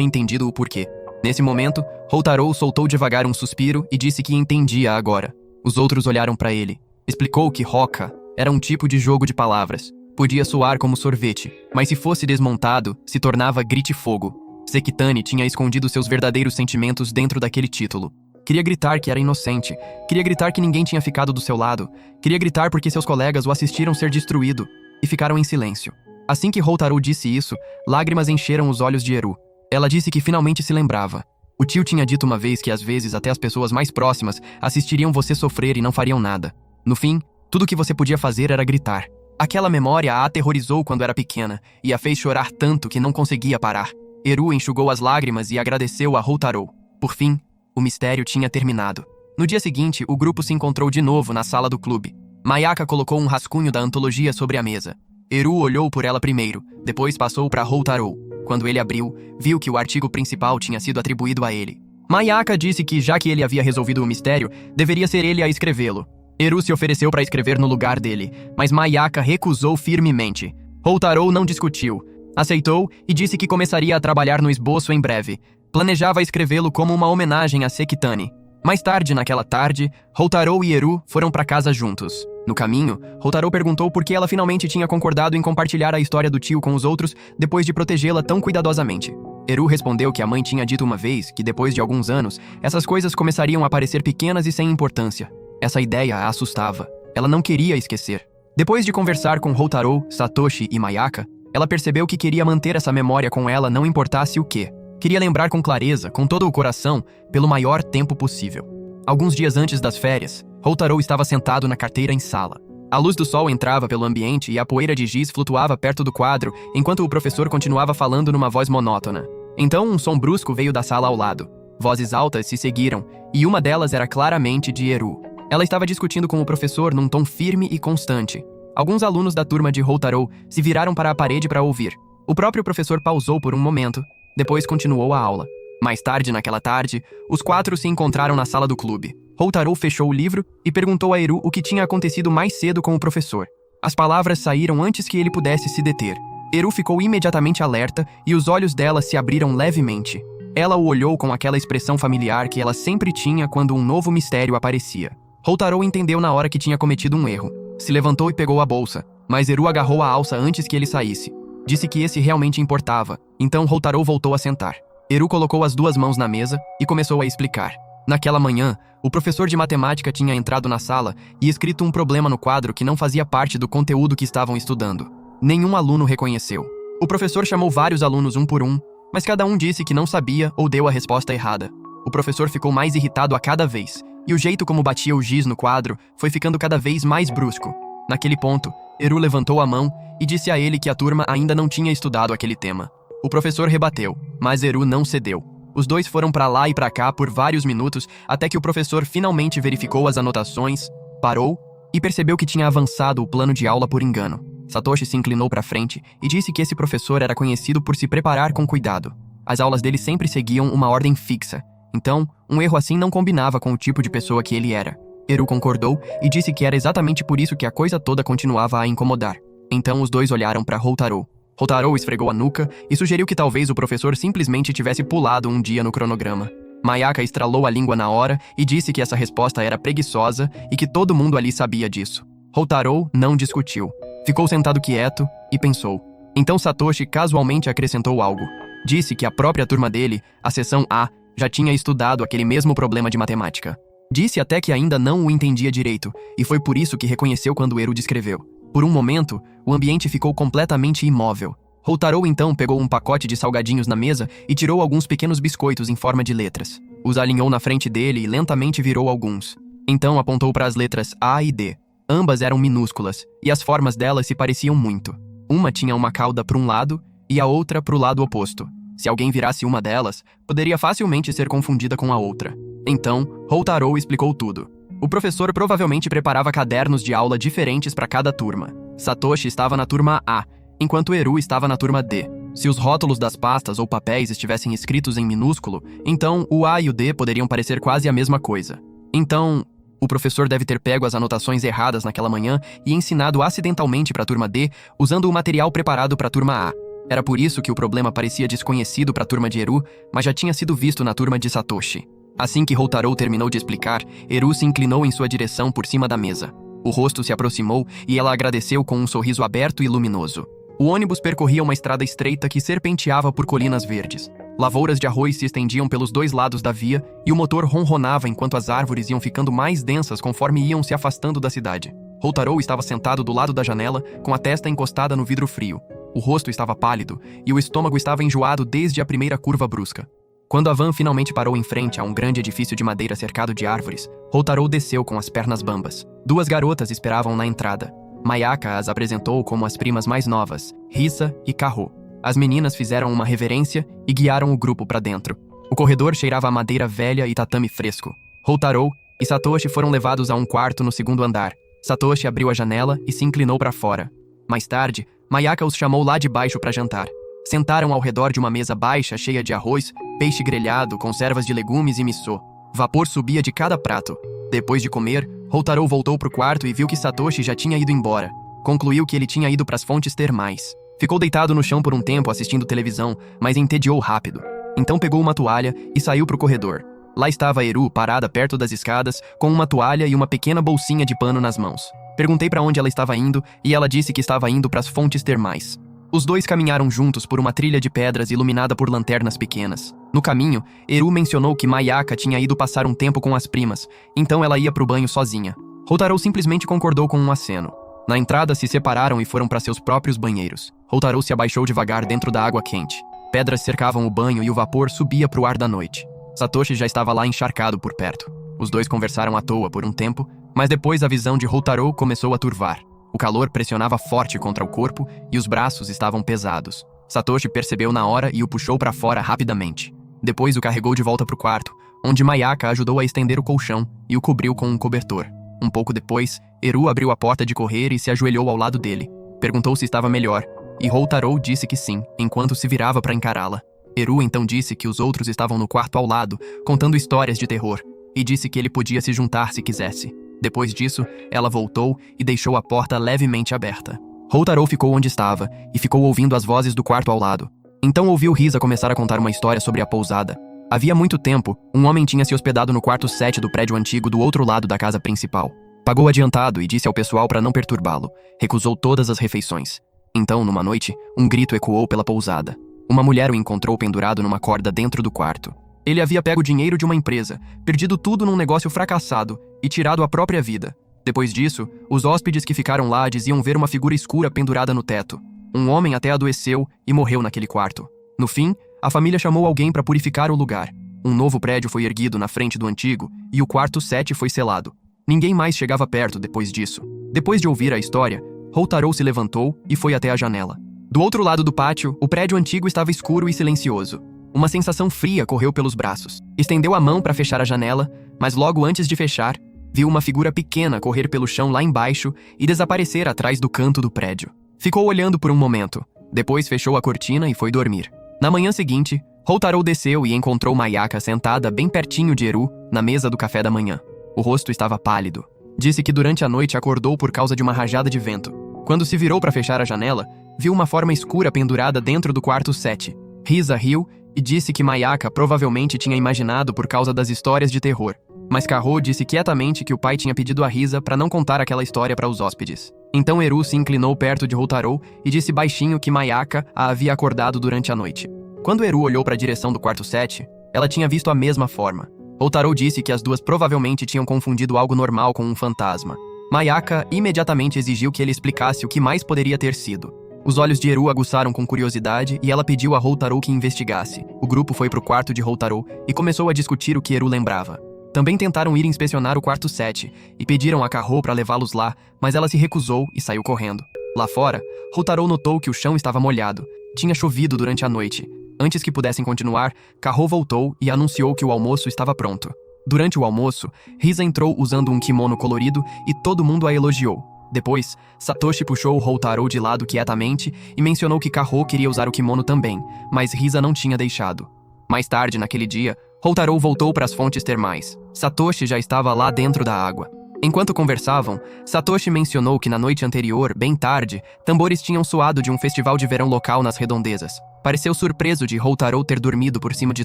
entendido o porquê. Nesse momento, Houtaro soltou devagar um suspiro e disse que entendia agora. Os outros olharam para ele. Explicou que Roca era um tipo de jogo de palavras. Podia soar como sorvete, mas se fosse desmontado, se tornava grite-fogo. Sekitani tinha escondido seus verdadeiros sentimentos dentro daquele título. Queria gritar que era inocente. Queria gritar que ninguém tinha ficado do seu lado. Queria gritar porque seus colegas o assistiram ser destruído. E ficaram em silêncio. Assim que Houtaro disse isso, lágrimas encheram os olhos de Eru. Ela disse que finalmente se lembrava. O tio tinha dito uma vez que às vezes até as pessoas mais próximas assistiriam você sofrer e não fariam nada. No fim, tudo que você podia fazer era gritar. Aquela memória a aterrorizou quando era pequena e a fez chorar tanto que não conseguia parar. Eru enxugou as lágrimas e agradeceu a Houtaro. Por fim, o mistério tinha terminado. No dia seguinte, o grupo se encontrou de novo na sala do clube. Mayaka colocou um rascunho da antologia sobre a mesa. Eru olhou por ela primeiro, depois passou para Houtaro. Quando ele abriu, viu que o artigo principal tinha sido atribuído a ele. Mayaka disse que, já que ele havia resolvido o mistério, deveria ser ele a escrevê-lo. Eru se ofereceu para escrever no lugar dele, mas Mayaka recusou firmemente. Houtaro não discutiu. Aceitou e disse que começaria a trabalhar no esboço em breve. Planejava escrevê-lo como uma homenagem a Sekitani. Mais tarde, naquela tarde, Houtaro e Eru foram para casa juntos. No caminho, Houtaro perguntou por que ela finalmente tinha concordado em compartilhar a história do tio com os outros depois de protegê-la tão cuidadosamente. Eru respondeu que a mãe tinha dito uma vez que, depois de alguns anos, essas coisas começariam a parecer pequenas e sem importância. Essa ideia a assustava. Ela não queria esquecer. Depois de conversar com Houtaro, Satoshi e Mayaka, ela percebeu que queria manter essa memória com ela não importasse o quê. Queria lembrar com clareza, com todo o coração, pelo maior tempo possível. Alguns dias antes das férias, Houtaro estava sentado na carteira em sala. A luz do sol entrava pelo ambiente e a poeira de giz flutuava perto do quadro, enquanto o professor continuava falando numa voz monótona. Então um som brusco veio da sala ao lado. Vozes altas se seguiram, e uma delas era claramente de Eru. Ela estava discutindo com o professor num tom firme e constante. Alguns alunos da turma de Houtaro se viraram para a parede para ouvir. O próprio professor pausou por um momento, depois continuou a aula. Mais tarde naquela tarde, os quatro se encontraram na sala do clube. Houtaro fechou o livro e perguntou a Eru o que tinha acontecido mais cedo com o professor. As palavras saíram antes que ele pudesse se deter. Eru ficou imediatamente alerta e os olhos dela se abriram levemente. Ela o olhou com aquela expressão familiar que ela sempre tinha quando um novo mistério aparecia. Houtaro entendeu na hora que tinha cometido um erro. Se levantou e pegou a bolsa, mas Eru agarrou a alça antes que ele saísse. Disse que esse realmente importava, então Houtaro voltou a sentar. Eru colocou as duas mãos na mesa e começou a explicar. Naquela manhã, o professor de matemática tinha entrado na sala e escrito um problema no quadro que não fazia parte do conteúdo que estavam estudando. Nenhum aluno reconheceu. O professor chamou vários alunos um por um, mas cada um disse que não sabia ou deu a resposta errada. O professor ficou mais irritado a cada vez, e o jeito como batia o giz no quadro foi ficando cada vez mais brusco. Naquele ponto, Eru levantou a mão e disse a ele que a turma ainda não tinha estudado aquele tema. O professor rebateu, mas Eru não cedeu. Os dois foram para lá e para cá por vários minutos até que o professor finalmente verificou as anotações, parou e percebeu que tinha avançado o plano de aula por engano. Satoshi se inclinou para frente e disse que esse professor era conhecido por se preparar com cuidado. As aulas dele sempre seguiam uma ordem fixa, então um erro assim não combinava com o tipo de pessoa que ele era. Eru concordou e disse que era exatamente por isso que a coisa toda continuava a incomodar. Então os dois olharam para Houtaro. Houtaro esfregou a nuca e sugeriu que talvez o professor simplesmente tivesse pulado um dia no cronograma. Mayaka estralou a língua na hora e disse que essa resposta era preguiçosa e que todo mundo ali sabia disso. Houtaro não discutiu. Ficou sentado quieto e pensou. Então Satoshi casualmente acrescentou algo. Disse que a própria turma dele, a seção A, já tinha estudado aquele mesmo problema de matemática. Disse até que ainda não o entendia direito, e foi por isso que reconheceu quando Eru descreveu. Por um momento, o ambiente ficou completamente imóvel. Houtaro então pegou um pacote de salgadinhos na mesa e tirou alguns pequenos biscoitos em forma de letras. Os alinhou na frente dele e lentamente virou alguns. Então apontou para as letras A e D. Ambas eram minúsculas, e as formas delas se pareciam muito. Uma tinha uma cauda para um lado e a outra para o lado oposto. Se alguém virasse uma delas, poderia facilmente ser confundida com a outra. Então, Houtaro explicou tudo. O professor provavelmente preparava cadernos de aula diferentes para cada turma. Satoshi estava na turma A, enquanto Eru estava na turma D. Se os rótulos das pastas ou papéis estivessem escritos em minúsculo, então o A e o D poderiam parecer quase a mesma coisa. Então, o professor deve ter pego as anotações erradas naquela manhã e ensinado acidentalmente para a turma D, usando o material preparado para a turma A. Era por isso que o problema parecia desconhecido para a turma de Eru, mas já tinha sido visto na turma de Satoshi. Assim que Houtaro terminou de explicar, Eru se inclinou em sua direção por cima da mesa. O rosto se aproximou e ela agradeceu com um sorriso aberto e luminoso. O ônibus percorria uma estrada estreita que serpenteava por colinas verdes. Lavouras de arroz se estendiam pelos dois lados da via e o motor ronronava enquanto as árvores iam ficando mais densas conforme iam se afastando da cidade. Houtaro estava sentado do lado da janela, com a testa encostada no vidro frio. O rosto estava pálido e o estômago estava enjoado desde a primeira curva brusca. Quando a van finalmente parou em frente a um grande edifício de madeira cercado de árvores, Houtaro desceu com as pernas bambas. Duas garotas esperavam na entrada. Mayaka as apresentou como as primas mais novas, Risa e Kaho. As meninas fizeram uma reverência e guiaram o grupo para dentro. O corredor cheirava a madeira velha e tatame fresco. Houtaro e Satoshi foram levados a um quarto no segundo andar. Satoshi abriu a janela e se inclinou para fora. Mais tarde, Mayaka os chamou lá de baixo para jantar. Sentaram ao redor de uma mesa baixa cheia de arroz, peixe grelhado, conservas de legumes e miso. Vapor subia de cada prato. Depois de comer, Houtaro voltou pro quarto e viu que Satoshi já tinha ido embora. Concluiu que ele tinha ido pras fontes termais. Ficou deitado no chão por um tempo assistindo televisão, mas entediou rápido. Então pegou uma toalha e saiu pro corredor. Lá estava Eru parada perto das escadas, com uma toalha e uma pequena bolsinha de pano nas mãos. Perguntei para onde ela estava indo e ela disse que estava indo pras fontes termais. Os dois caminharam juntos por uma trilha de pedras iluminada por lanternas pequenas. No caminho, Eru mencionou que Mayaka tinha ido passar um tempo com as primas, então ela ia pro banho sozinha. Houtaro simplesmente concordou com um aceno. Na entrada, se separaram e foram para seus próprios banheiros. Houtaro se abaixou devagar dentro da água quente. Pedras cercavam o banho e o vapor subia pro ar da noite. Satoshi já estava lá encharcado por perto. Os dois conversaram à toa por um tempo, mas depois a visão de Houtaro começou a turvar. O calor pressionava forte contra o corpo e os braços estavam pesados. Satoshi percebeu na hora e o puxou para fora rapidamente. Depois o carregou de volta para o quarto, onde Mayaka ajudou a estender o colchão e o cobriu com um cobertor. Um pouco depois, Eru abriu a porta de correr e se ajoelhou ao lado dele. Perguntou se estava melhor, e Houtaro disse que sim, enquanto se virava para encará-la. Eru então disse que os outros estavam no quarto ao lado, contando histórias de terror, e disse que ele podia se juntar se quisesse. Depois disso, ela voltou e deixou a porta levemente aberta. Houtaro ficou onde estava e ficou ouvindo as vozes do quarto ao lado. Então ouviu Risa começar a contar uma história sobre a pousada. Havia muito tempo, um homem tinha se hospedado no quarto 7 do prédio antigo do outro lado da casa principal. Pagou adiantado e disse ao pessoal para não perturbá-lo. Recusou todas as refeições. Então, numa noite, um grito ecoou pela pousada. Uma mulher o encontrou pendurado numa corda dentro do quarto. Ele havia pego dinheiro de uma empresa, perdido tudo num negócio fracassado e tirado a própria vida. Depois disso, os hóspedes que ficaram lá diziam ver uma figura escura pendurada no teto. Um homem até adoeceu e morreu naquele quarto. No fim, a família chamou alguém para purificar o lugar. Um novo prédio foi erguido na frente do antigo e o quarto 7 foi selado. Ninguém mais chegava perto depois disso. Depois de ouvir a história, Houtaro se levantou e foi até a janela. Do outro lado do pátio, o prédio antigo estava escuro e silencioso. Uma sensação fria correu pelos braços. Estendeu a mão para fechar a janela, mas logo antes de fechar, viu uma figura pequena correr pelo chão lá embaixo e desaparecer atrás do canto do prédio. Ficou olhando por um momento. Depois fechou a cortina e foi dormir. Na manhã seguinte, Houtaro desceu e encontrou Mayaka sentada bem pertinho de Eru, na mesa do café da manhã. O rosto estava pálido. Disse que durante a noite acordou por causa de uma rajada de vento. Quando se virou para fechar a janela, viu uma forma escura pendurada dentro do quarto 7. Risa riu e disse que Mayaka provavelmente tinha imaginado por causa das histórias de terror. Mas Kaho disse quietamente que o pai tinha pedido a Risa para não contar aquela história para os hóspedes. Então Eru se inclinou perto de Houtaro e disse baixinho que Mayaka a havia acordado durante a noite. Quando Eru olhou para a direção do quarto 7, ela tinha visto a mesma forma. Houtaro disse que as duas provavelmente tinham confundido algo normal com um fantasma. Mayaka imediatamente exigiu que ele explicasse o que mais poderia ter sido. Os olhos de Eru aguçaram com curiosidade e ela pediu a Houtaro que investigasse. O grupo foi pro quarto de Houtaro e começou a discutir o que Eru lembrava. Também tentaram ir inspecionar o quarto 7 e pediram a Kaho para levá-los lá, mas ela se recusou e saiu correndo. Lá fora, Houtaro notou que o chão estava molhado. Tinha chovido durante a noite. Antes que pudessem continuar, Kaho voltou e anunciou que o almoço estava pronto. Durante o almoço, Risa entrou usando um kimono colorido e todo mundo a elogiou. Depois, Satoshi puxou Houtaro de lado quietamente e mencionou que Kaho queria usar o kimono também, mas Risa não tinha deixado. Mais tarde, naquele dia, Houtaro voltou para as fontes termais. Satoshi já estava lá dentro da água. Enquanto conversavam, Satoshi mencionou que na noite anterior, bem tarde, tambores tinham soado de um festival de verão local nas redondezas. Pareceu surpreso de Houtaro ter dormido por cima de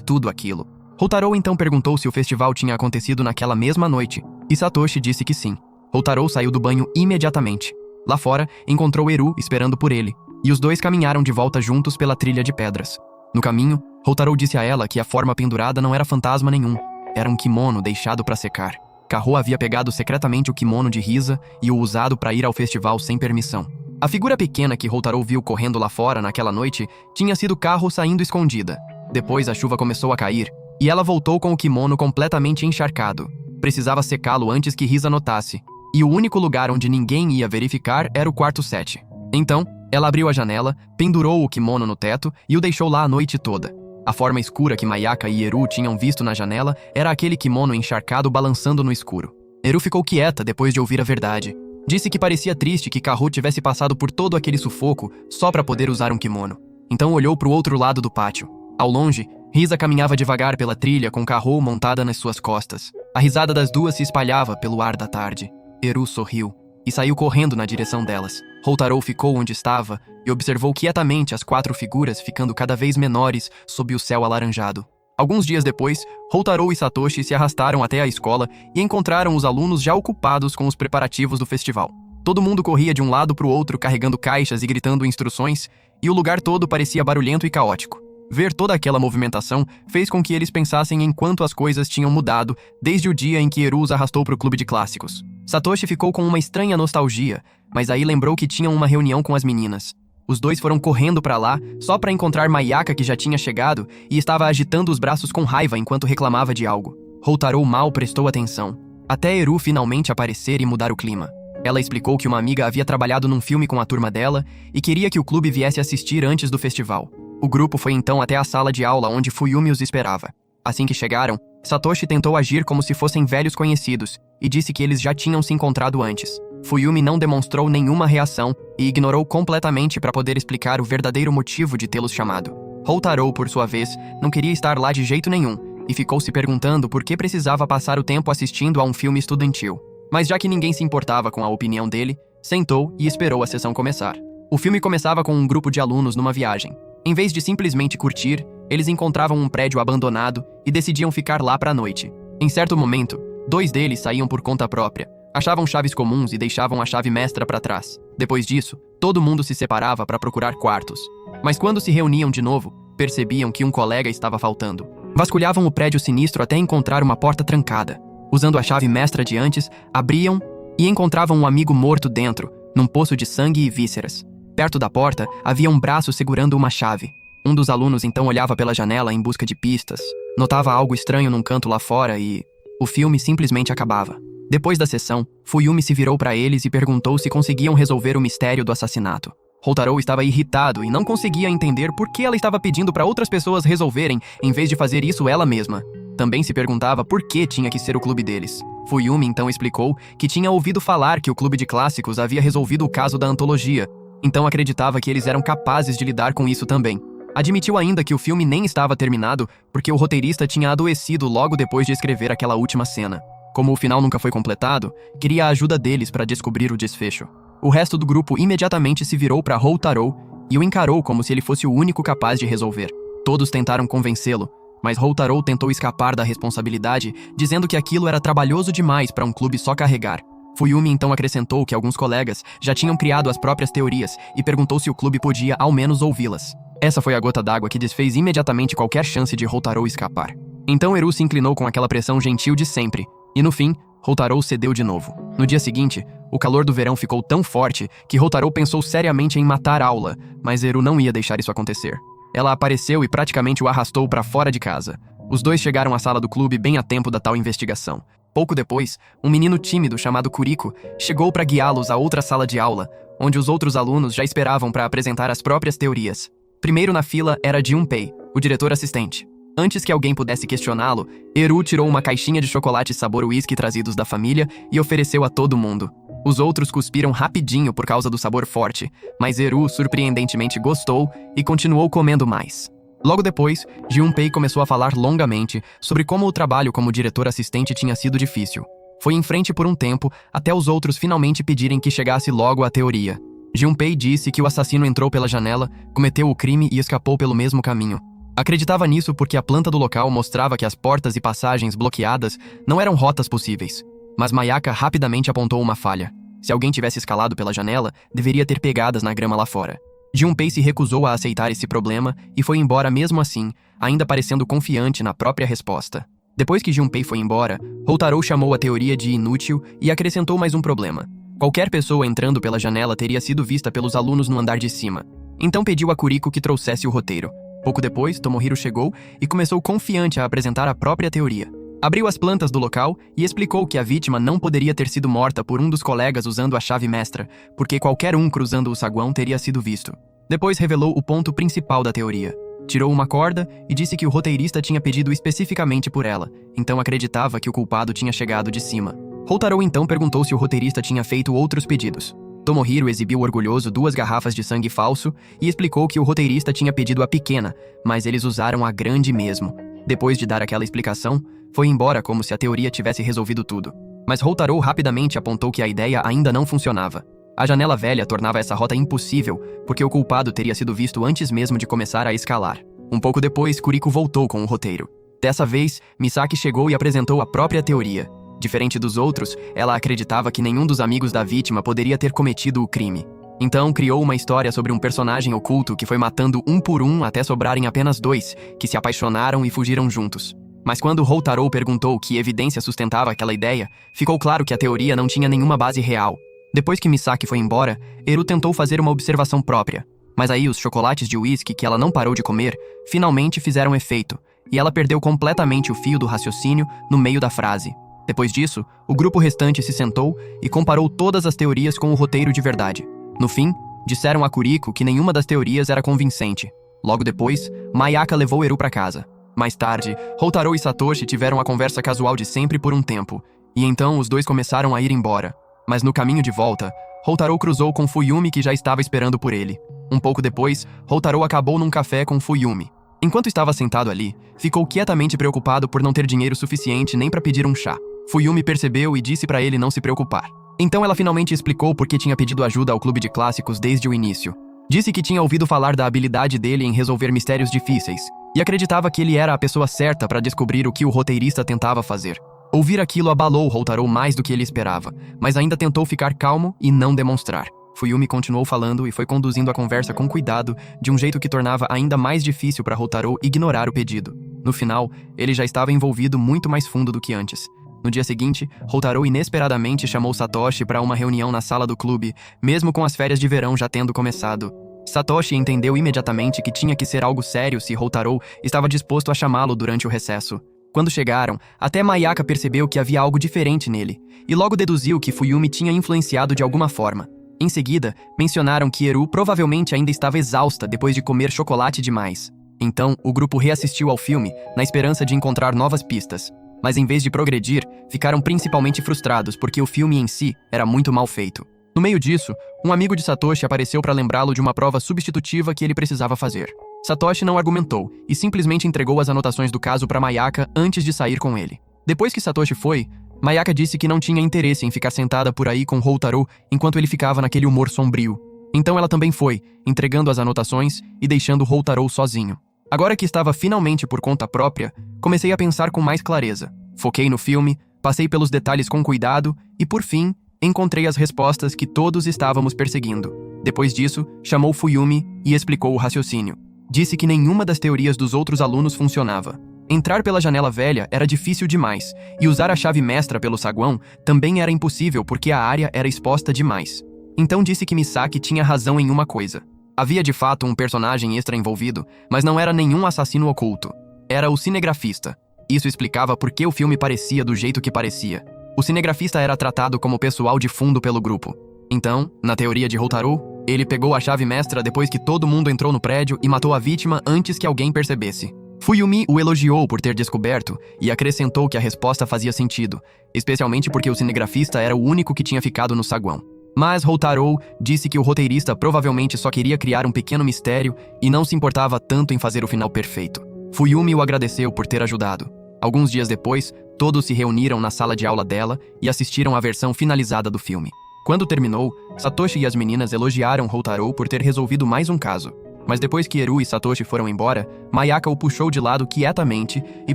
tudo aquilo. Houtaro então perguntou se o festival tinha acontecido naquela mesma noite, e Satoshi disse que sim. Houtaro saiu do banho imediatamente. Lá fora, encontrou Eru esperando por ele, e os dois caminharam de volta juntos pela trilha de pedras. No caminho, Houtaro disse a ela que a forma pendurada não era fantasma nenhum, era um kimono deixado para secar. Kaho havia pegado secretamente o kimono de Risa e o usado para ir ao festival sem permissão. A figura pequena que Houtaro viu correndo lá fora naquela noite tinha sido Kaho saindo escondida. Depois a chuva começou a cair, e ela voltou com o kimono completamente encharcado. Precisava secá-lo antes que Risa notasse, e o único lugar onde ninguém ia verificar era o quarto 7. Então, ela abriu a janela, pendurou o kimono no teto e o deixou lá a noite toda. A forma escura que Mayaka e Eru tinham visto na janela era aquele kimono encharcado balançando no escuro. Eru ficou quieta depois de ouvir a verdade. Disse que parecia triste que Kaho tivesse passado por todo aquele sufoco só para poder usar um kimono. Então olhou para o outro lado do pátio. Ao longe, Risa caminhava devagar pela trilha com Kaho montada nas suas costas. A risada das duas se espalhava pelo ar da tarde. Eru sorriu e saiu correndo na direção delas. Houtaro ficou onde estava e observou quietamente as 4 figuras ficando cada vez menores sob o céu alaranjado. Alguns dias depois, Houtaro e Satoshi se arrastaram até a escola e encontraram os alunos já ocupados com os preparativos do festival. Todo mundo corria de um lado para o outro carregando caixas e gritando instruções, e o lugar todo parecia barulhento e caótico. Ver toda aquela movimentação fez com que eles pensassem em quanto as coisas tinham mudado desde o dia em que Eru os arrastou para o clube de clássicos. Satoshi ficou com uma estranha nostalgia, mas aí lembrou que tinham uma reunião com as meninas. Os dois foram correndo para lá, só para encontrar Mayaka, que já tinha chegado e estava agitando os braços com raiva enquanto reclamava de algo. Houtaro mal prestou atenção, até Eru finalmente aparecer e mudar o clima. Ela explicou que uma amiga havia trabalhado num filme com a turma dela e queria que o clube viesse assistir antes do festival. O grupo foi então até a sala de aula onde Fuyumi os esperava. Assim que chegaram, Satoshi tentou agir como se fossem velhos conhecidos e disse que eles já tinham se encontrado antes. Fuyumi não demonstrou nenhuma reação e ignorou completamente para poder explicar o verdadeiro motivo de tê-los chamado. Houtaro, por sua vez, não queria estar lá de jeito nenhum e ficou se perguntando por que precisava passar o tempo assistindo a um filme estudantil. Mas já que ninguém se importava com a opinião dele, sentou e esperou a sessão começar. O filme começava com um grupo de alunos numa viagem. Em vez de simplesmente curtir, eles encontravam um prédio abandonado e decidiam ficar lá para a noite. Em certo momento, 2 deles saíam por conta própria, achavam chaves comuns e deixavam a chave mestra para trás. Depois disso, todo mundo se separava para procurar quartos. Mas quando se reuniam de novo, percebiam que um colega estava faltando. Vasculhavam o prédio sinistro até encontrar uma porta trancada. Usando a chave mestra de antes, abriam e encontravam um amigo morto dentro, num poço de sangue e vísceras. Perto da porta, havia um braço segurando uma chave. Um dos alunos então olhava pela janela em busca de pistas. Notava algo estranho num canto lá fora e... o filme simplesmente acabava. Depois da sessão, Fuyumi se virou para eles e perguntou se conseguiam resolver o mistério do assassinato. Houtaro estava irritado e não conseguia entender por que ela estava pedindo para outras pessoas resolverem, em vez de fazer isso ela mesma. Também se perguntava por que tinha que ser o clube deles. Fuyumi então explicou que tinha ouvido falar que o clube de clássicos havia resolvido o caso da antologia, então acreditava que eles eram capazes de lidar com isso também. Admitiu ainda que o filme nem estava terminado porque o roteirista tinha adoecido logo depois de escrever aquela última cena. Como o final nunca foi completado, queria a ajuda deles para descobrir o desfecho. O resto do grupo imediatamente se virou para Houtaro e o encarou como se ele fosse o único capaz de resolver. Todos tentaram convencê-lo, mas Houtaro tentou escapar da responsabilidade, dizendo que aquilo era trabalhoso demais para um clube só carregar. Fuyumi então acrescentou que alguns colegas já tinham criado as próprias teorias e perguntou se o clube podia ao menos ouvi-las. Essa foi a gota d'água que desfez imediatamente qualquer chance de Houtaro escapar. Então Eru se inclinou com aquela pressão gentil de sempre, e no fim, Houtaro cedeu de novo. No dia seguinte, o calor do verão ficou tão forte que Houtaro pensou seriamente em matar a aula, mas Eru não ia deixar isso acontecer. Ela apareceu e praticamente o arrastou para fora de casa. Os dois chegaram à sala do clube bem a tempo da tal investigação. Pouco depois, um menino tímido chamado Kuriko chegou para guiá-los a outra sala de aula, onde os outros alunos já esperavam para apresentar as próprias teorias. Primeiro na fila era Junpei, o diretor assistente. Antes que alguém pudesse questioná-lo, Eru tirou uma caixinha de chocolate sabor uísque trazidos da família e ofereceu a todo mundo. Os outros cuspiram rapidinho por causa do sabor forte, mas Eru surpreendentemente gostou e continuou comendo mais. Logo depois, Junpei começou a falar longamente sobre como o trabalho como diretor assistente tinha sido difícil. Foi em frente por um tempo, até os outros finalmente pedirem que chegasse logo à teoria. Junpei disse que o assassino entrou pela janela, cometeu o crime e escapou pelo mesmo caminho. Acreditava nisso porque a planta do local mostrava que as portas e passagens bloqueadas não eram rotas possíveis. Mas Mayaka rapidamente apontou uma falha. Se alguém tivesse escalado pela janela, deveria ter pegadas na grama lá fora. Junpei se recusou a aceitar esse problema e foi embora mesmo assim, ainda parecendo confiante na própria resposta. Depois que Junpei foi embora, Houtaro chamou a teoria de inútil e acrescentou mais um problema. Qualquer pessoa entrando pela janela teria sido vista pelos alunos no andar de cima. Então pediu a Kuriko que trouxesse o roteiro. Pouco depois, Tomohiro chegou e começou confiante a apresentar a própria teoria. Abriu as plantas do local e explicou que a vítima não poderia ter sido morta por um dos colegas usando a chave mestra, porque qualquer um cruzando o saguão teria sido visto. Depois revelou o ponto principal da teoria. Tirou uma corda e disse que o roteirista tinha pedido especificamente por ela, então acreditava que o culpado tinha chegado de cima. Houtaro então perguntou se o roteirista tinha feito outros pedidos. Tomohiro exibiu orgulhoso 2 garrafas de sangue falso e explicou que o roteirista tinha pedido a pequena, mas eles usaram a grande mesmo. Depois de dar aquela explicação, foi embora como se a teoria tivesse resolvido tudo. Mas Houtaro rapidamente apontou que a ideia ainda não funcionava. A janela velha tornava essa rota impossível, porque o culpado teria sido visto antes mesmo de começar a escalar. Um pouco depois, Kuriko voltou com o roteiro. Dessa vez, Misaki chegou e apresentou a própria teoria. Diferente dos outros, ela acreditava que nenhum dos amigos da vítima poderia ter cometido o crime. Então, criou uma história sobre um personagem oculto que foi matando um por um até sobrarem apenas 2, que se apaixonaram e fugiram juntos. Mas quando Houtaro perguntou que evidência sustentava aquela ideia, ficou claro que a teoria não tinha nenhuma base real. Depois que Misaki foi embora, Eru tentou fazer uma observação própria. Mas aí os chocolates de uísque que ela não parou de comer, finalmente fizeram efeito, e ela perdeu completamente o fio do raciocínio no meio da frase. Depois disso, o grupo restante se sentou e comparou todas as teorias com o roteiro de verdade. No fim, disseram a Kuriko que nenhuma das teorias era convincente. Logo depois, Mayaka levou Eru para casa. Mais tarde, Houtaro e Satoshi tiveram a conversa casual de sempre por um tempo, e então os dois começaram a ir embora. Mas no caminho de volta, Houtaro cruzou com Fuyumi que já estava esperando por ele. Um pouco depois, Houtaro acabou num café com Fuyumi. Enquanto estava sentado ali, ficou quietamente preocupado por não ter dinheiro suficiente nem para pedir um chá. Fuyumi percebeu e disse para ele não se preocupar. Então ela finalmente explicou por que tinha pedido ajuda ao clube de clássicos desde o início. Disse que tinha ouvido falar da habilidade dele em resolver mistérios difíceis, e acreditava que ele era a pessoa certa para descobrir o que o roteirista tentava fazer. Ouvir aquilo abalou Houtaro mais do que ele esperava, mas ainda tentou ficar calmo e não demonstrar. Fuyumi continuou falando e foi conduzindo a conversa com cuidado, de um jeito que tornava ainda mais difícil para Houtaro ignorar o pedido. No final, ele já estava envolvido muito mais fundo do que antes. No dia seguinte, Houtaro inesperadamente chamou Satoshi para uma reunião na sala do clube, mesmo com as férias de verão já tendo começado. Satoshi entendeu imediatamente que tinha que ser algo sério se Houtaro estava disposto a chamá-lo durante o recesso. Quando chegaram, até Mayaka percebeu que havia algo diferente nele, e logo deduziu que Fuyumi tinha influenciado de alguma forma. Em seguida, mencionaram que Eru provavelmente ainda estava exausta depois de comer chocolate demais. Então, o grupo reassistiu ao filme, na esperança de encontrar novas pistas. Mas em vez de progredir, ficaram principalmente frustrados porque o filme em si era muito mal feito. No meio disso, um amigo de Satoshi apareceu para lembrá-lo de uma prova substitutiva que ele precisava fazer. Satoshi não argumentou e simplesmente entregou as anotações do caso para Mayaka antes de sair com ele. Depois que Satoshi foi, Mayaka disse que não tinha interesse em ficar sentada por aí com Houtaro enquanto ele ficava naquele humor sombrio. Então ela também foi, entregando as anotações e deixando Houtaro sozinho. Agora que estava finalmente por conta própria, comecei a pensar com mais clareza. Foquei no filme, passei pelos detalhes com cuidado e, por fim, encontrei as respostas que todos estávamos perseguindo. Depois disso, chamou Fuyumi e explicou o raciocínio. Disse que nenhuma das teorias dos outros alunos funcionava. Entrar pela janela velha era difícil demais, e usar a chave mestra pelo saguão também era impossível porque a área era exposta demais. Então disse que Misaki tinha razão em uma coisa. Havia de fato um personagem extra envolvido, mas não era nenhum assassino oculto. Era o cinegrafista. Isso explicava por que o filme parecia do jeito que parecia. O cinegrafista era tratado como pessoal de fundo pelo grupo. Então, na teoria de Houtaro, ele pegou a chave mestra depois que todo mundo entrou no prédio e matou a vítima antes que alguém percebesse. Fuyumi o elogiou por ter descoberto e acrescentou que a resposta fazia sentido, especialmente porque o cinegrafista era o único que tinha ficado no saguão. Mas Houtaro disse que o roteirista provavelmente só queria criar um pequeno mistério e não se importava tanto em fazer o final perfeito. Fuyumi o agradeceu por ter ajudado. Alguns dias depois, todos se reuniram na sala de aula dela e assistiram à versão finalizada do filme. Quando terminou, Satoshi e as meninas elogiaram Houtaro por ter resolvido mais um caso. Mas depois que Eru e Satoshi foram embora, Mayaka o puxou de lado quietamente e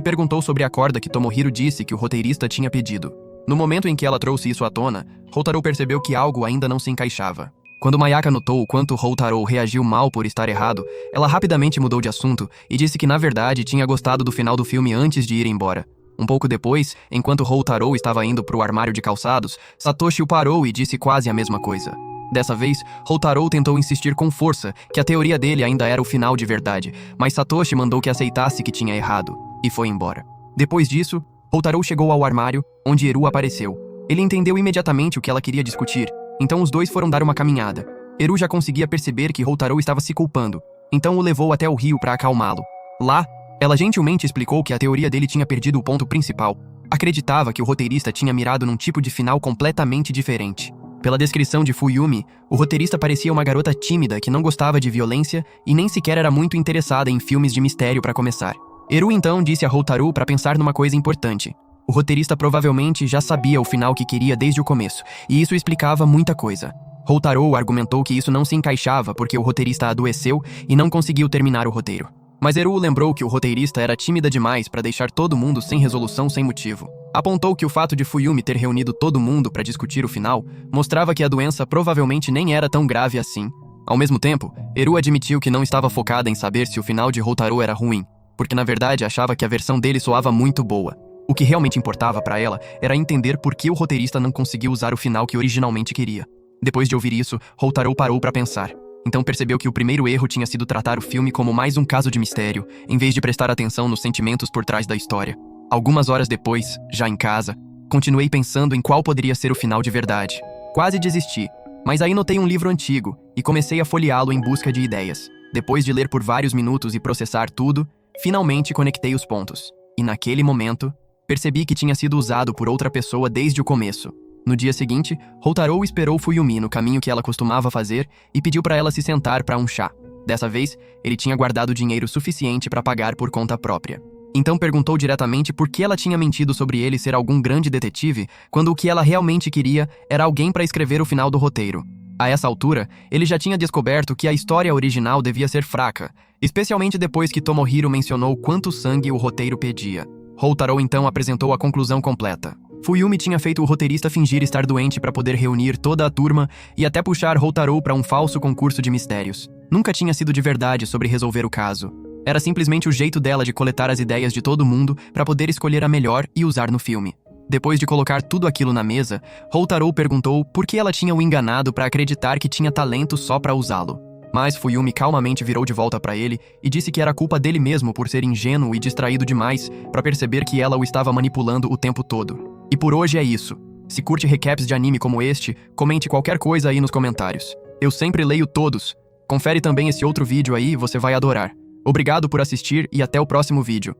perguntou sobre a corda que Tomohiro disse que o roteirista tinha pedido. No momento em que ela trouxe isso à tona, Houtaro percebeu que algo ainda não se encaixava. Quando Mayaka notou o quanto Houtaro reagiu mal por estar errado, ela rapidamente mudou de assunto e disse que na verdade tinha gostado do final do filme antes de ir embora. Um pouco depois, enquanto Houtaro estava indo para o armário de calçados, Satoshi o parou e disse quase a mesma coisa. Dessa vez, Houtaro tentou insistir com força que a teoria dele ainda era o final de verdade, mas Satoshi mandou que aceitasse que tinha errado, e foi embora. Depois disso, Houtaro chegou ao armário, onde Eru apareceu. Ele entendeu imediatamente o que ela queria discutir, então os dois foram dar uma caminhada. Eru já conseguia perceber que Houtaro estava se culpando, então o levou até o rio para acalmá-lo. Lá, ela gentilmente explicou que a teoria dele tinha perdido o ponto principal. Acreditava que o roteirista tinha mirado num tipo de final completamente diferente. Pela descrição de Fuyumi, o roteirista parecia uma garota tímida que não gostava de violência e nem sequer era muito interessada em filmes de mistério para começar. Eru então disse a Houtaro para pensar numa coisa importante. O roteirista provavelmente já sabia o final que queria desde o começo, e isso explicava muita coisa. Houtaro argumentou que isso não se encaixava porque o roteirista adoeceu e não conseguiu terminar o roteiro. Mas Eru lembrou que o roteirista era tímida demais para deixar todo mundo sem resolução sem motivo. Apontou que o fato de Fuyumi ter reunido todo mundo para discutir o final mostrava que a doença provavelmente nem era tão grave assim. Ao mesmo tempo, Eru admitiu que não estava focada em saber se o final de Houtaro era ruim, porque na verdade achava que a versão dele soava muito boa. O que realmente importava para ela era entender por que o roteirista não conseguiu usar o final que originalmente queria. Depois de ouvir isso, Houtaro parou para pensar. Então percebeu que o primeiro erro tinha sido tratar o filme como mais um caso de mistério, em vez de prestar atenção nos sentimentos por trás da história. Algumas horas depois, já em casa, continuei pensando em qual poderia ser o final de verdade. Quase desisti, mas aí notei um livro antigo e comecei a folheá-lo em busca de ideias. Depois de ler por vários minutos e processar tudo, finalmente conectei os pontos. E naquele momento, percebi que tinha sido usado por outra pessoa desde o começo. No dia seguinte, Houtaro esperou Fuyumi no caminho que ela costumava fazer e pediu para ela se sentar para um chá. Dessa vez, ele tinha guardado dinheiro suficiente para pagar por conta própria. Então perguntou diretamente por que ela tinha mentido sobre ele ser algum grande detetive, quando o que ela realmente queria era alguém para escrever o final do roteiro. A essa altura, ele já tinha descoberto que a história original devia ser fraca, especialmente depois que Tomohiro mencionou quanto sangue o roteiro pedia. Houtaro então apresentou a conclusão completa. Fuyumi tinha feito o roteirista fingir estar doente para poder reunir toda a turma e até puxar Houtaro para um falso concurso de mistérios. Nunca tinha sido de verdade sobre resolver o caso. Era simplesmente o jeito dela de coletar as ideias de todo mundo para poder escolher a melhor e usar no filme. Depois de colocar tudo aquilo na mesa, Houtaro perguntou por que ela tinha o enganado para acreditar que tinha talento só para usá-lo. Mas Fuyumi calmamente virou de volta para ele e disse que era culpa dele mesmo por ser ingênuo e distraído demais para perceber que ela o estava manipulando o tempo todo. E por hoje é isso. Se curte recaps de anime como este, comente qualquer coisa aí nos comentários. Eu sempre leio todos. Confere também esse outro vídeo aí, você vai adorar. Obrigado por assistir e até o próximo vídeo.